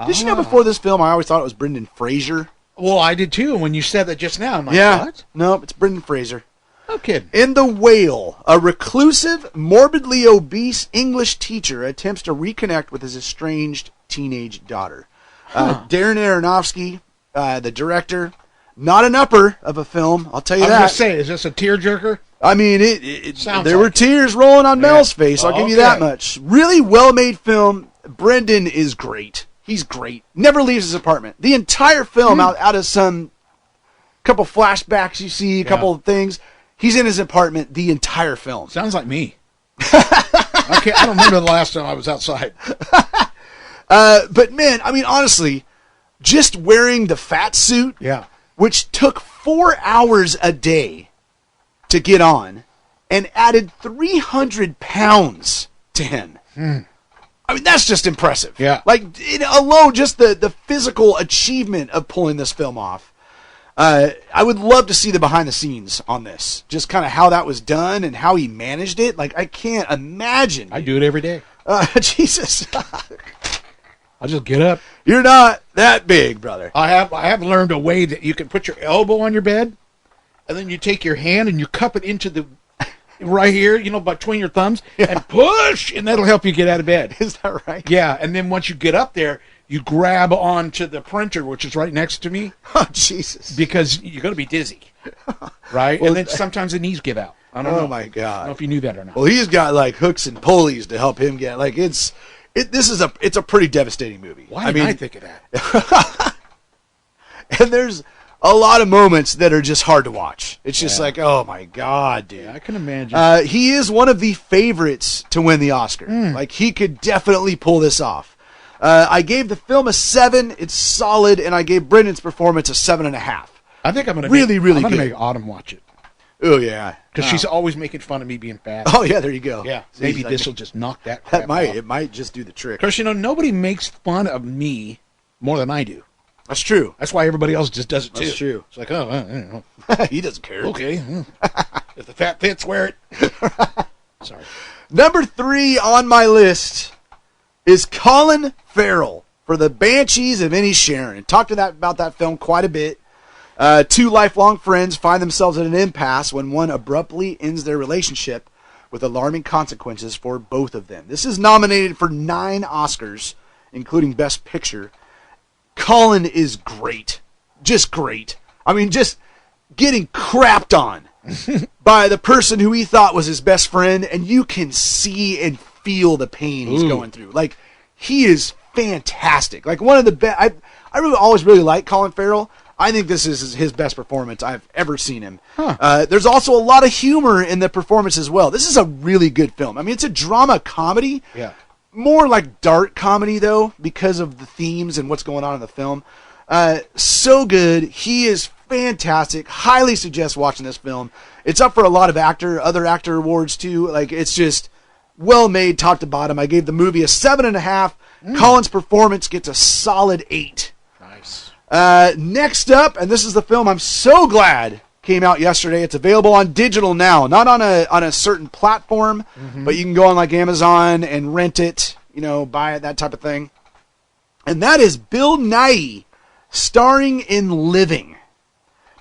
Did you know before this film I always thought it was Brendan Fraser? Well, I did too. When you said that just now, I'm like, what? No, it's Brendan Fraser. No kidding. In The Whale, a reclusive, morbidly obese English teacher attempts to reconnect with his estranged teenage daughter. Darren Aronofsky, the director, not an upper of a film, I'll tell you that. I was going to say, is this a tearjerker? I mean, there were tears rolling on Mel's face, I'll give you that much. Really well-made film. Brendan is great. He's great. Never leaves his apartment. The entire film, out of some couple flashbacks you see, a couple of things, he's in his apartment the entire film. Sounds like me. I don't remember the last time I was outside. But man, I mean, honestly, just wearing the fat suit, which took 4 hours a day to get on, and added 300 pounds to him. I mean, that's just impressive. Yeah. Like, alone, just the physical achievement of pulling this film off. I would love to see the behind the scenes on this. Just kind of how that was done and how he managed it. Like, I can't imagine. I do it every day. Jesus. I'll just get up. You're not that big, brother. I have learned a way that you can put your elbow on your bed, and then you take your hand and you cup it into the right here, between your thumbs, and push, and that'll help you get out of bed. Is that right? Yeah, and then once you get up there, you grab onto the printer, which is right next to me. Oh, Jesus. Because you're going to be dizzy, right? Well, and then sometimes the knees give out. I don't know. Oh, my God. I don't know if you knew that or not. Well, he's got, like, hooks and pulleys to help him get, like, it's a pretty devastating movie. Why didn't I think of that? And there's a lot of moments that are just hard to watch. It's just like, oh, my God, dude. Yeah, I can imagine. He is one of the favorites to win the Oscar. Like, he could definitely pull this off. I gave the film a 7. It's solid, and I gave Brendan's performance a 7.5. I think I'm going to really make Autumn watch it. Oh, yeah. Because she's always making fun of me being fat. Oh, yeah, there you go. Yeah, maybe this will just knock that crap off. It might just do the trick. Because, nobody makes fun of me more than I do. That's true. That's why everybody else just does it, too. That's true. It's like, I don't know. He doesn't care. Okay. If the fat fits, wear it. Sorry. Number 3 on my list is Colin Farrell for The Banshees of Inisherin. Talked about that film quite a bit. 2 lifelong friends find themselves at an impasse when one abruptly ends their relationship with alarming consequences for both of them. This is nominated for 9 Oscars, including Best Picture. Colin is great. Just great. I mean, just getting crapped on by the person who he thought was his best friend, and you can see and feel the pain he's going through. Like, he is fantastic. Like, one of the best. I always really like Colin Farrell. I think this is his best performance I've ever seen him. There's also a lot of humor in the performance as well. This is a really good film. I mean, it's a drama comedy. Yeah. More like dark comedy, though, because of the themes and what's going on in the film. So good. He is fantastic. Highly suggest watching this film. It's up for a lot of other actor awards, too. Like, it's just well made top to bottom. I gave the movie a 7.5. Colin's performance gets a solid 8. Nice. Next up, and this is the film I'm so glad came out yesterday. It's available on digital now, not on a certain platform, but you can go on like Amazon and rent it, buy it, that type of thing. And that is Bill Nighy, starring in Living.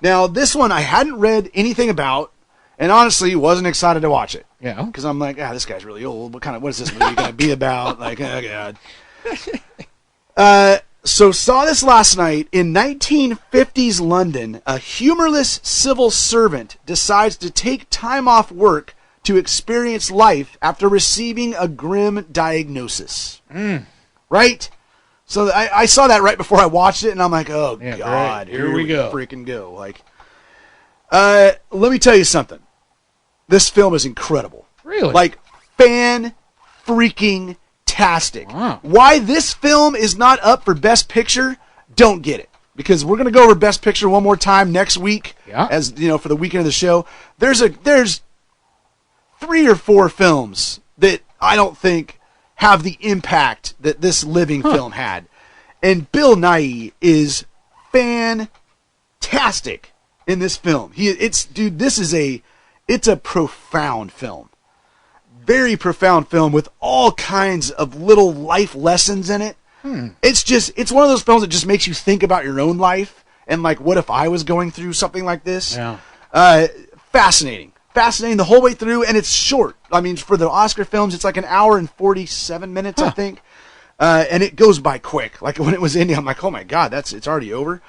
Now, this one I hadn't read anything about, and honestly wasn't excited to watch it. Yeah. Because I'm like, this guy's really old. What is this movie going to be about? Like, oh, God. So saw this last night. In 1950s London, a humorless civil servant decides to take time off work to experience life after receiving a grim diagnosis. Right? So I saw that right before I watched it, and I'm like, oh, yeah, God, here we go. Freaking go. Like, let me tell you something. This film is incredible. Really? Like, fan-freaking-tastic. Wow. Why this film is not up for Best Picture, don't get it. Because we're going to go over Best Picture one more time next week, as for the weekend of the show. There's 3 or 4 films that I don't think have the impact that this Living film had. And Bill Nighy is fantastic in this film. It's a profound film. Very profound film with all kinds of little life lessons in it. It's one of those films that just makes you think about your own life and like, what if I was going through something like this? Yeah. Fascinating the whole way through, and it's short. I mean, for the Oscar films, it's like an hour and 47 minutes, I think. And it goes by quick. Like when it was ending, I'm like, oh my God, it's already over.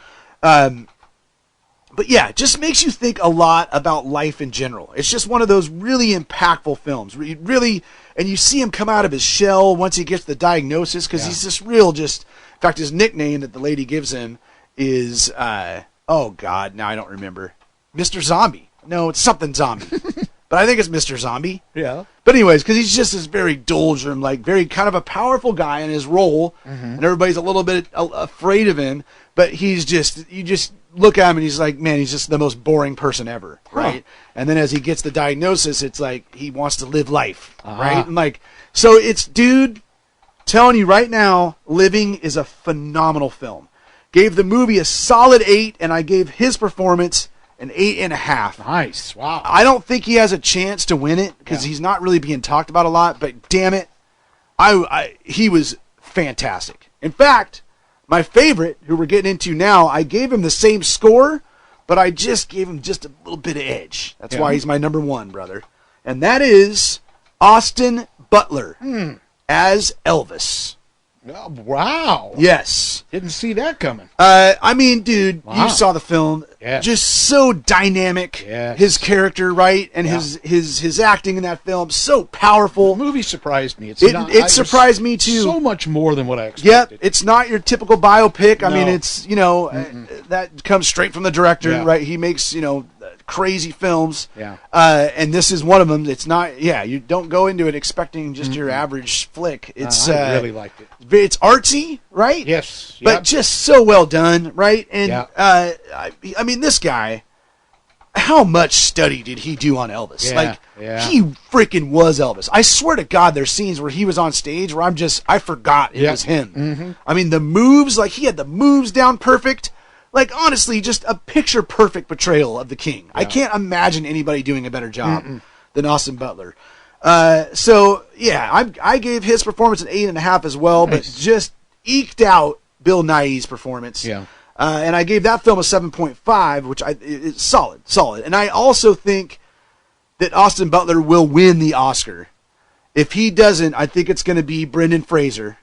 But yeah, it just makes you think a lot about life in general. It's just one of those really impactful films. Really, and you see him come out of his shell once he gets the diagnosis, because he's just in fact, his nickname that the lady gives him is, oh God, now I don't remember. Mr. Zombie. No, it's something zombie. But I think it's Mr. Zombie. Yeah. But anyways, because he's just this very doldrum, like very kind of a powerful guy in his role, and everybody's a little bit afraid of him, but you just look at him and he's like, man, he's just the most boring person ever, right? And then as he gets the diagnosis, it's like he wants to live life, right? And like, so it's, dude, telling you right now, Living is a phenomenal film. Gave the movie a solid 8, and I gave his performance an 8.5. Nice. Wow. I don't think he has a chance to win it because he's not really being talked about a lot, but damn it, he was fantastic. In fact, my favorite, who we're getting into now, I gave him the same score, but I just gave him just a little bit of edge. That's why he's my number one, brother. And that is Austin Butler as Elvis. Oh, wow. Yes. Didn't see that coming. I mean, dude, you saw the film. Yes. Just so dynamic. Yes. His character, right? And his acting in that film, so powerful. The movie surprised me. It surprised me, too. So much more than what I expected. Yep, it's not your typical biopic. I No. mean, it's, that comes straight from the director, right? He makes, crazy films. Yeah. And this is one of them. It's not, you don't go into it expecting just your average flick. It's I really liked it. It's artsy, right? Yes. But just so well done, right? And I mean, this guy, how much study did he do on Elvis? He freaking was Elvis. I swear to God, there's scenes where he was on stage where I forgot it was him. Mm-hmm. I mean, the moves, he had the moves down perfect. Honestly, just a picture-perfect portrayal of the king. I can't imagine anybody doing a better job than Austin Butler. I gave his performance an 8.5 as well, but just eked out Bill Nighy's performance. Yeah. And I gave that film a 7.5, which is solid. And I also think that Austin Butler will win the Oscar. If he doesn't, I think it's going to be Brendan Fraser.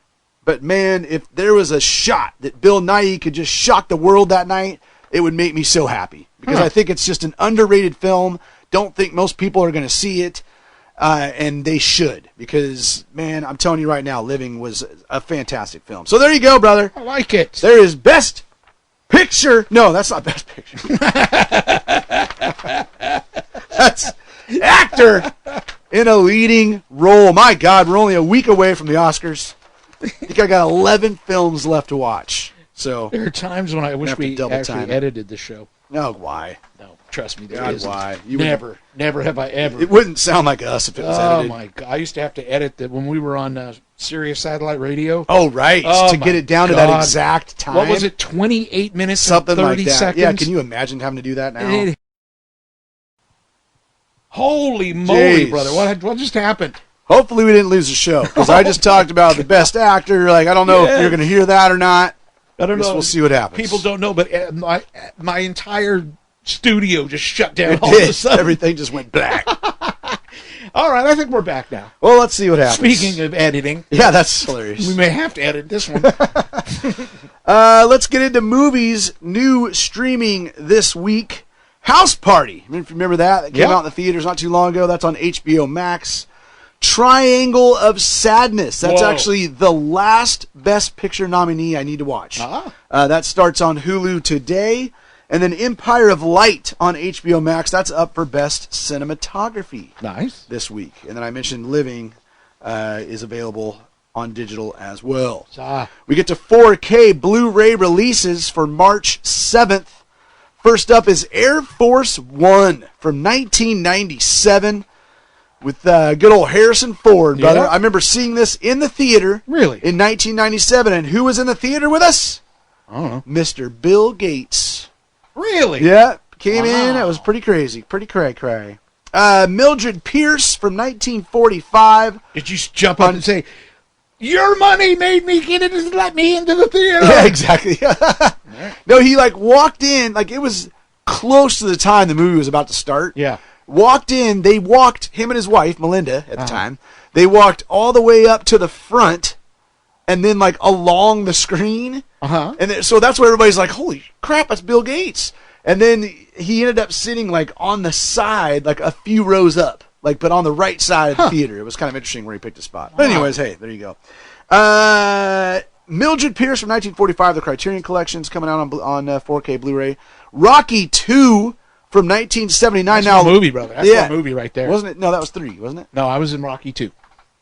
But, man, if there was a shot that Bill Nighy could just shock the world that night, it would make me so happy. Because I think it's just an underrated film. Don't think most people are going to see it. And they should. Because, man, I'm telling you right now, Living was a fantastic film. So there you go, brother. I like it. There is Best Picture. No, that's not Best Picture. That's actor in a leading role. My God, we're only a week away from the Oscars. I think I got 11 films left to watch. So there are times when I wish we actually edited the show. No, why? No, trust me, there God, isn't. why? Never have I ever. It wouldn't sound like us if it was edited. Oh my God! I used to have to edit that when we were on Sirius Satellite Radio. Oh right, to get it down to that exact time. What was it? 28 minutes, something and 30 like that. seconds. Yeah, can you imagine having to do that now? Holy moly, brother! What just happened? Hopefully we didn't lose the show, because I just talked about the best actor. I don't know if you're going to hear that or not. I don't know. We'll see what happens. People don't know, but my entire studio just shut down it all did. of a sudden. Everything just went black. All right, I think we're back now. Well, let's see what happens. Speaking of editing. Yeah, that's hilarious. We may have to edit this one. Let's get into movies. New streaming this week. House Party. If you remember that came out in the theaters not too long ago. That's on HBO Max. Triangle of Sadness. That's actually the last Best Picture nominee I need to watch. That starts on Hulu today. And then Empire of Light on HBO Max. That's up for Best Cinematography. Nice. This week. And then I mentioned Living is available on digital as well. We get to 4K Blu-ray releases for March 7th. First up is Air Force One from 1997. With good old Harrison Ford, brother. I remember seeing this in the theater. Really? In 1997. And who was in the theater with us? I don't know. Mr. Bill Gates. Really? Yeah. Came in. It was pretty crazy. Pretty cray-cray. Mildred Pierce from 1945. Did you jump up and say, your money made me get it and let me into the theater? Yeah, exactly. No, he walked in. It was close to the time the movie was about to start. Yeah. Walked in, him and his wife, Melinda, at the time, they walked all the way up to the front and then, along the screen. And so that's where everybody's like, holy crap, that's Bill Gates. And then he ended up sitting, on the side, a few rows up, but on the right side of the theater. It was kind of interesting where he picked a spot. But anyways, hey, there you go. Mildred Pierce from 1945, the Criterion Collection's coming out on 4K Blu-ray. Rocky 2 from 1979. That's a movie, brother. That's a movie right there. Wasn't it? No, that was 3, wasn't it? No, I was in Rocky 2.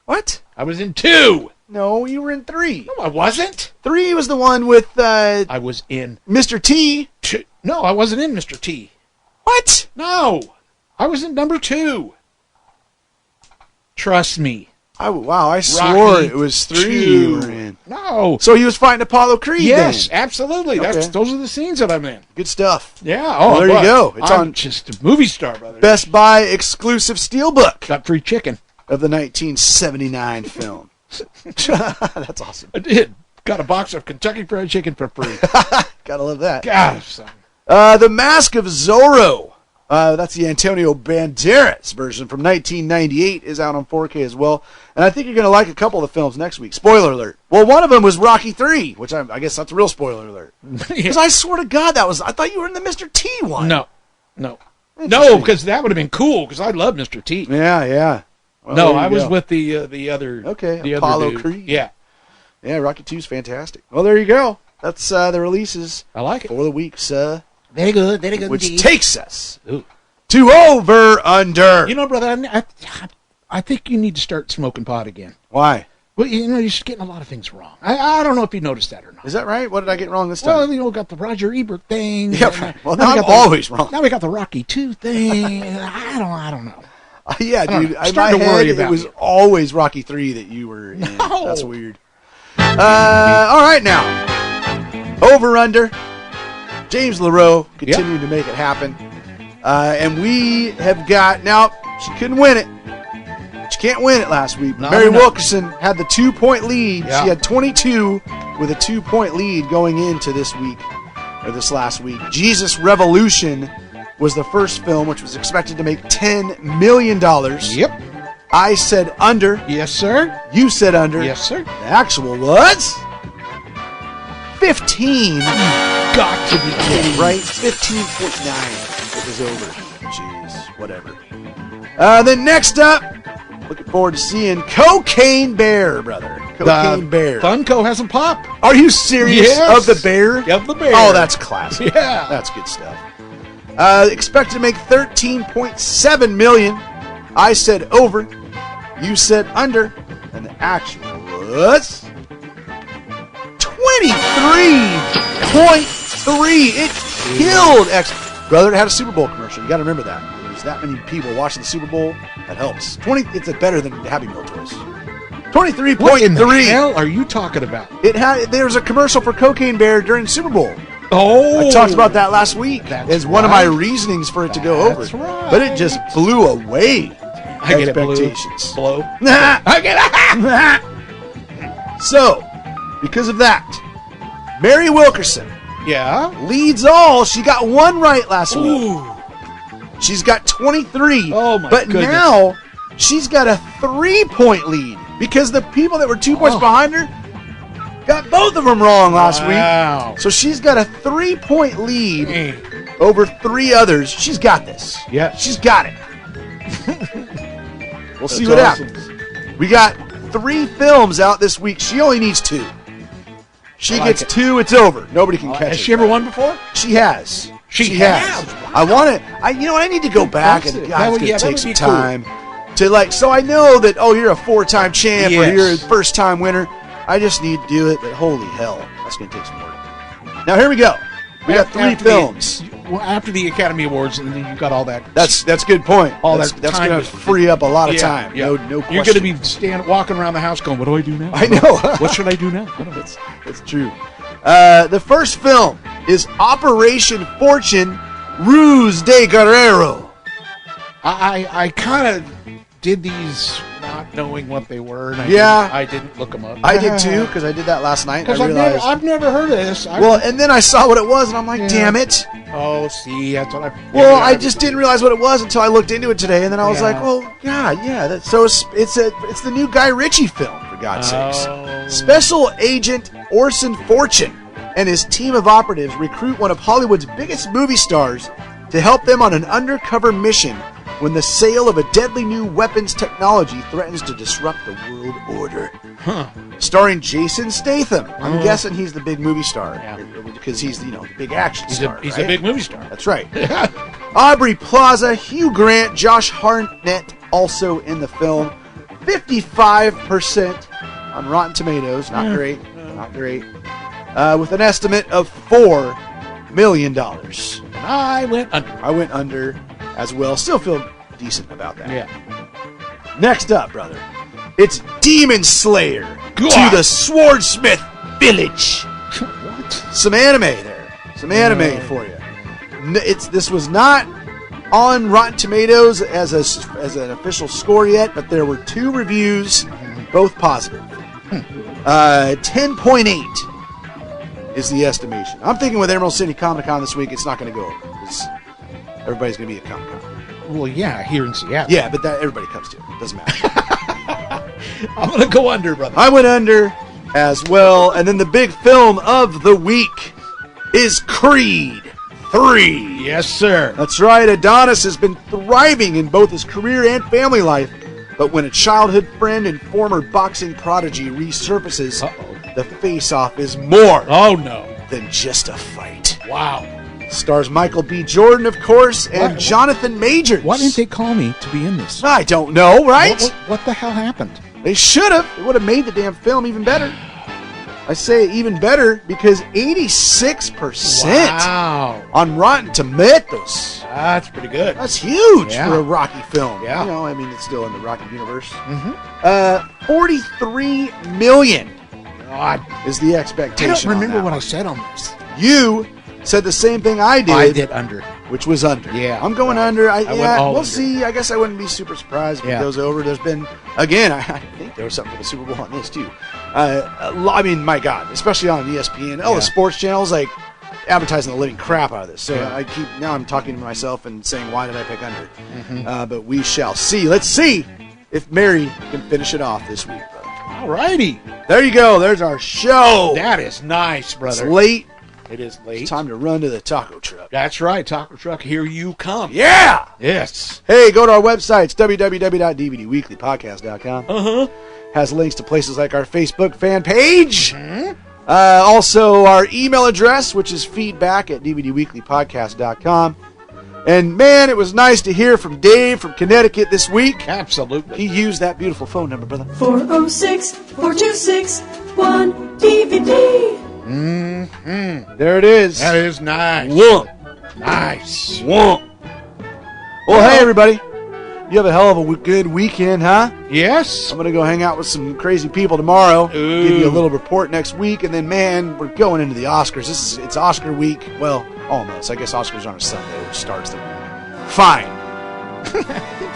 What? I was in 2. No, you were in 3. No, I wasn't. 3 was the one with... I was in... Mr. T. No, I wasn't in Mr. T. What? No. I was in number 2. Trust me. Wow, I swore it was 3 you were in. No. So he was fighting Apollo Creed Yes, then. absolutely. Okay. Those are the scenes that I'm in. Good stuff. Yeah. Well, there you go. It's I'm on just a movie star, brother. Best Buy exclusive steelbook Got free chicken. of the 1979 film. That's awesome. I did. Got a box of Kentucky Fried Chicken for free. Gotta love that. Gosh, son. The Mask of Zorro. That's the Antonio Banderas version from 1998, is out on 4K as well. And I think you're going to like a couple of the films next week. Spoiler alert. Well, one of them was Rocky 3, which I guess that's a real spoiler alert. Because I swear to God, I thought you were in the Mr. T one. No, because that would have been cool, because I love Mr. T. Yeah. Well, no, I was with the other. Okay, the Apollo other dude. Creed. Yeah, Rocky 2 is fantastic. Well, there you go. That's the releases. I like it. For the week, very good, which indeed. takes us to Over Under. You know, brother, I think you need to start smoking pot again. Why? Well, you're just getting a lot of things wrong. I don't know if you noticed that or not. Is that right? What did I get wrong this time? Well, got the Roger Ebert thing. Yeah, right. Well, now I'm always wrong. Now we got the Rocky 2 thing. I don't know. Yeah, dude. I'm starting to worry about it. Was always Rocky 3 that you were in. No. That's weird. All right, now. Over Under. James LaRoe continuing to make it happen. And we have got, now, she couldn't win it. She can't win it last week. Mary Wilkerson had the 2-point lead. Yeah. She had 22 with a 2-point lead going into this week, or this last week. Jesus Revolution was the first film, which was expected to make $10 million. Yep. I said under. Yes, sir. You said under. Yes, sir. The actual was 15. Got to be kidding. Right? 15.9. It was over. Jeez, whatever. Then next up, looking forward to seeing Cocaine Bear, brother. Cocaine Bear. Funko hasn't popped. Are you serious? Yes. Of the bear? Of the bear. Oh, that's classic. Yeah. That's good stuff. Expected to make $13.7 million. I said over. You said under. And the actual was 23.3. It killed X. Brother, it had a Super Bowl commercial. You got to remember that. There's that many people watching the Super Bowl. That helps. It's better than Happy Meal toys. 23.3. What in the hell are you talking about? There was a commercial for Cocaine Bear during Super Bowl. Oh, I talked about that last week as one of my right. reasons for it to go over. That's right. But it just blew away I get expectations. it, blow. I get it. So, because of that, Mary Wilkerson leads all. She got one right last week. She's got 23. Oh, my But goodness. now, she's got a 3-point lead because the people that were 2 points behind her got both of them wrong last week. So she's got a 3-point lead over 3 others. She's got this. Yeah. She's got it. We'll see what happens. We got 3 films out this week. She only needs 2. She gets 2, it's over. Nobody can catch her. Has she ever won before? She has. She has. I want to. You know what? I need to go back and That would- it's that gonna would take be some time to so I know that you're a 4-time champ or Yes. you're a first-time winner. I just need to do it. But holy hell, that's gonna take some work. Now here we go. We got 3 films. After the Academy Awards, and then you got all that. That's a good point. That's time going to to- free up a lot of time. Yeah. No question. You're going to be walking around the house going, "What do I do now? I know. What should I do now?" That's true. The first film is Operation Fortune, Ruse de Guerrero. I kind of did these not knowing what they were. And I didn't look them up. I did too, because I did that last night. Because I realized. I've never heard of this. And then I saw what it was, and I'm like, damn it. Oh, see, that's what I. Well, I just didn't realize what it was until I looked into it today, and then I was like, "Oh God, yeah." So it's the new Guy Ritchie film, for God's sakes. Special Agent Orson Fortune and his team of operatives recruit one of Hollywood's biggest movie stars to help them on an undercover mission when the sale of a deadly new weapons technology threatens to disrupt the world order. Starring Jason Statham. I'm guessing he's the big movie star because he's the big action star. He's a big movie star. That's right. Aubrey Plaza, Hugh Grant, Josh Hartnett also in the film. 55% on Rotten Tomatoes. Not great. Not great. With an estimate of $4 million. And I went under. I went under as well. Still feel decent about that. Yeah. Next up, brother, it's Demon Slayer God. to the Swordsmith Village. What? Some anime there. Some anime for you. This was not on Rotten Tomatoes as an official score yet, but there were 2 reviews, both positive. 10.8 is the estimation. I'm thinking with Emerald City Comic Con this week, it's not going to go over because everybody's going to be at Comic Con. Well, yeah, here in Seattle. Yeah, but everybody comes to it. It doesn't matter. I'm going to go under, brother. I went under as well. And then the big film of the week is Creed 3. Yes, sir. That's right. Adonis has been thriving in both his career and family life. But when a childhood friend and former boxing prodigy resurfaces, the face-off is more than just a fight. Wow. Stars Michael B. Jordan, of course, and Jonathan Majors. Why didn't they call me to be in this? I don't know, right? What the hell happened? They should have. It would have made the damn film even better. I say even better because 86% on Rotten Tomatoes. That's pretty good. That's huge for a Rocky film. Yeah. You know, I mean, it's still in the Rocky universe. 43 million is the expectation. I don't remember what I said on this. You said the same thing I did. I did under. Which was under. Yeah. I'm going under. We'll under. see. I guess I wouldn't be super surprised if it goes over. There's been, again, I think there was something for the Super Bowl on this, too. I mean, my God, especially on ESPN. All the sports channels, like, advertising the living crap out of this. So now I'm talking to myself and saying, why did I pick under? But we shall see. Let's see if Mary can finish it off this week, brother. All righty. There you go. There's our show. That is nice, brother. It's late. It is late. It's time to run to the taco truck. That's right. Taco truck, here you come. Yeah! Yes. Hey, go to our website. It's www.dvdweeklypodcast.com. Has links to places like our Facebook fan page. Also, our email address, which is feedback@dvdweeklypodcast.com. And, man, it was nice to hear from Dave from Connecticut this week. Absolutely. He used that beautiful phone number, brother. 406-426-1DVD. There it is. That is nice. Whoa. Nice. Whoa. Well, hey, everybody. You have a hell of a good weekend, huh? Yes. I'm going to go hang out with some crazy people tomorrow. Ooh. Give you a little report next week. And then, man, we're going into the Oscars. It's Oscar week. Well, almost. I guess Oscars are on a Sunday, which starts the week. Fine.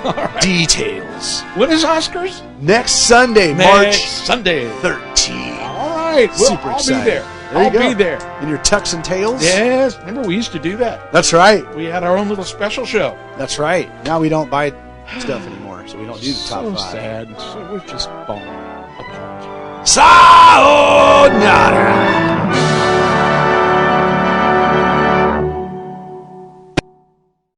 Right. Details. When is Oscars? Next Sunday, March 13th. All right. Well, Super I'll excited. be there. There you go. I'll be there. In your tux and tails? Yes. Remember, we used to do that. That's right. We had our own little special show. That's right. Now we don't buy stuff anymore, so we don't do the top 5. So sad. So we're just falling apart. Sayonara!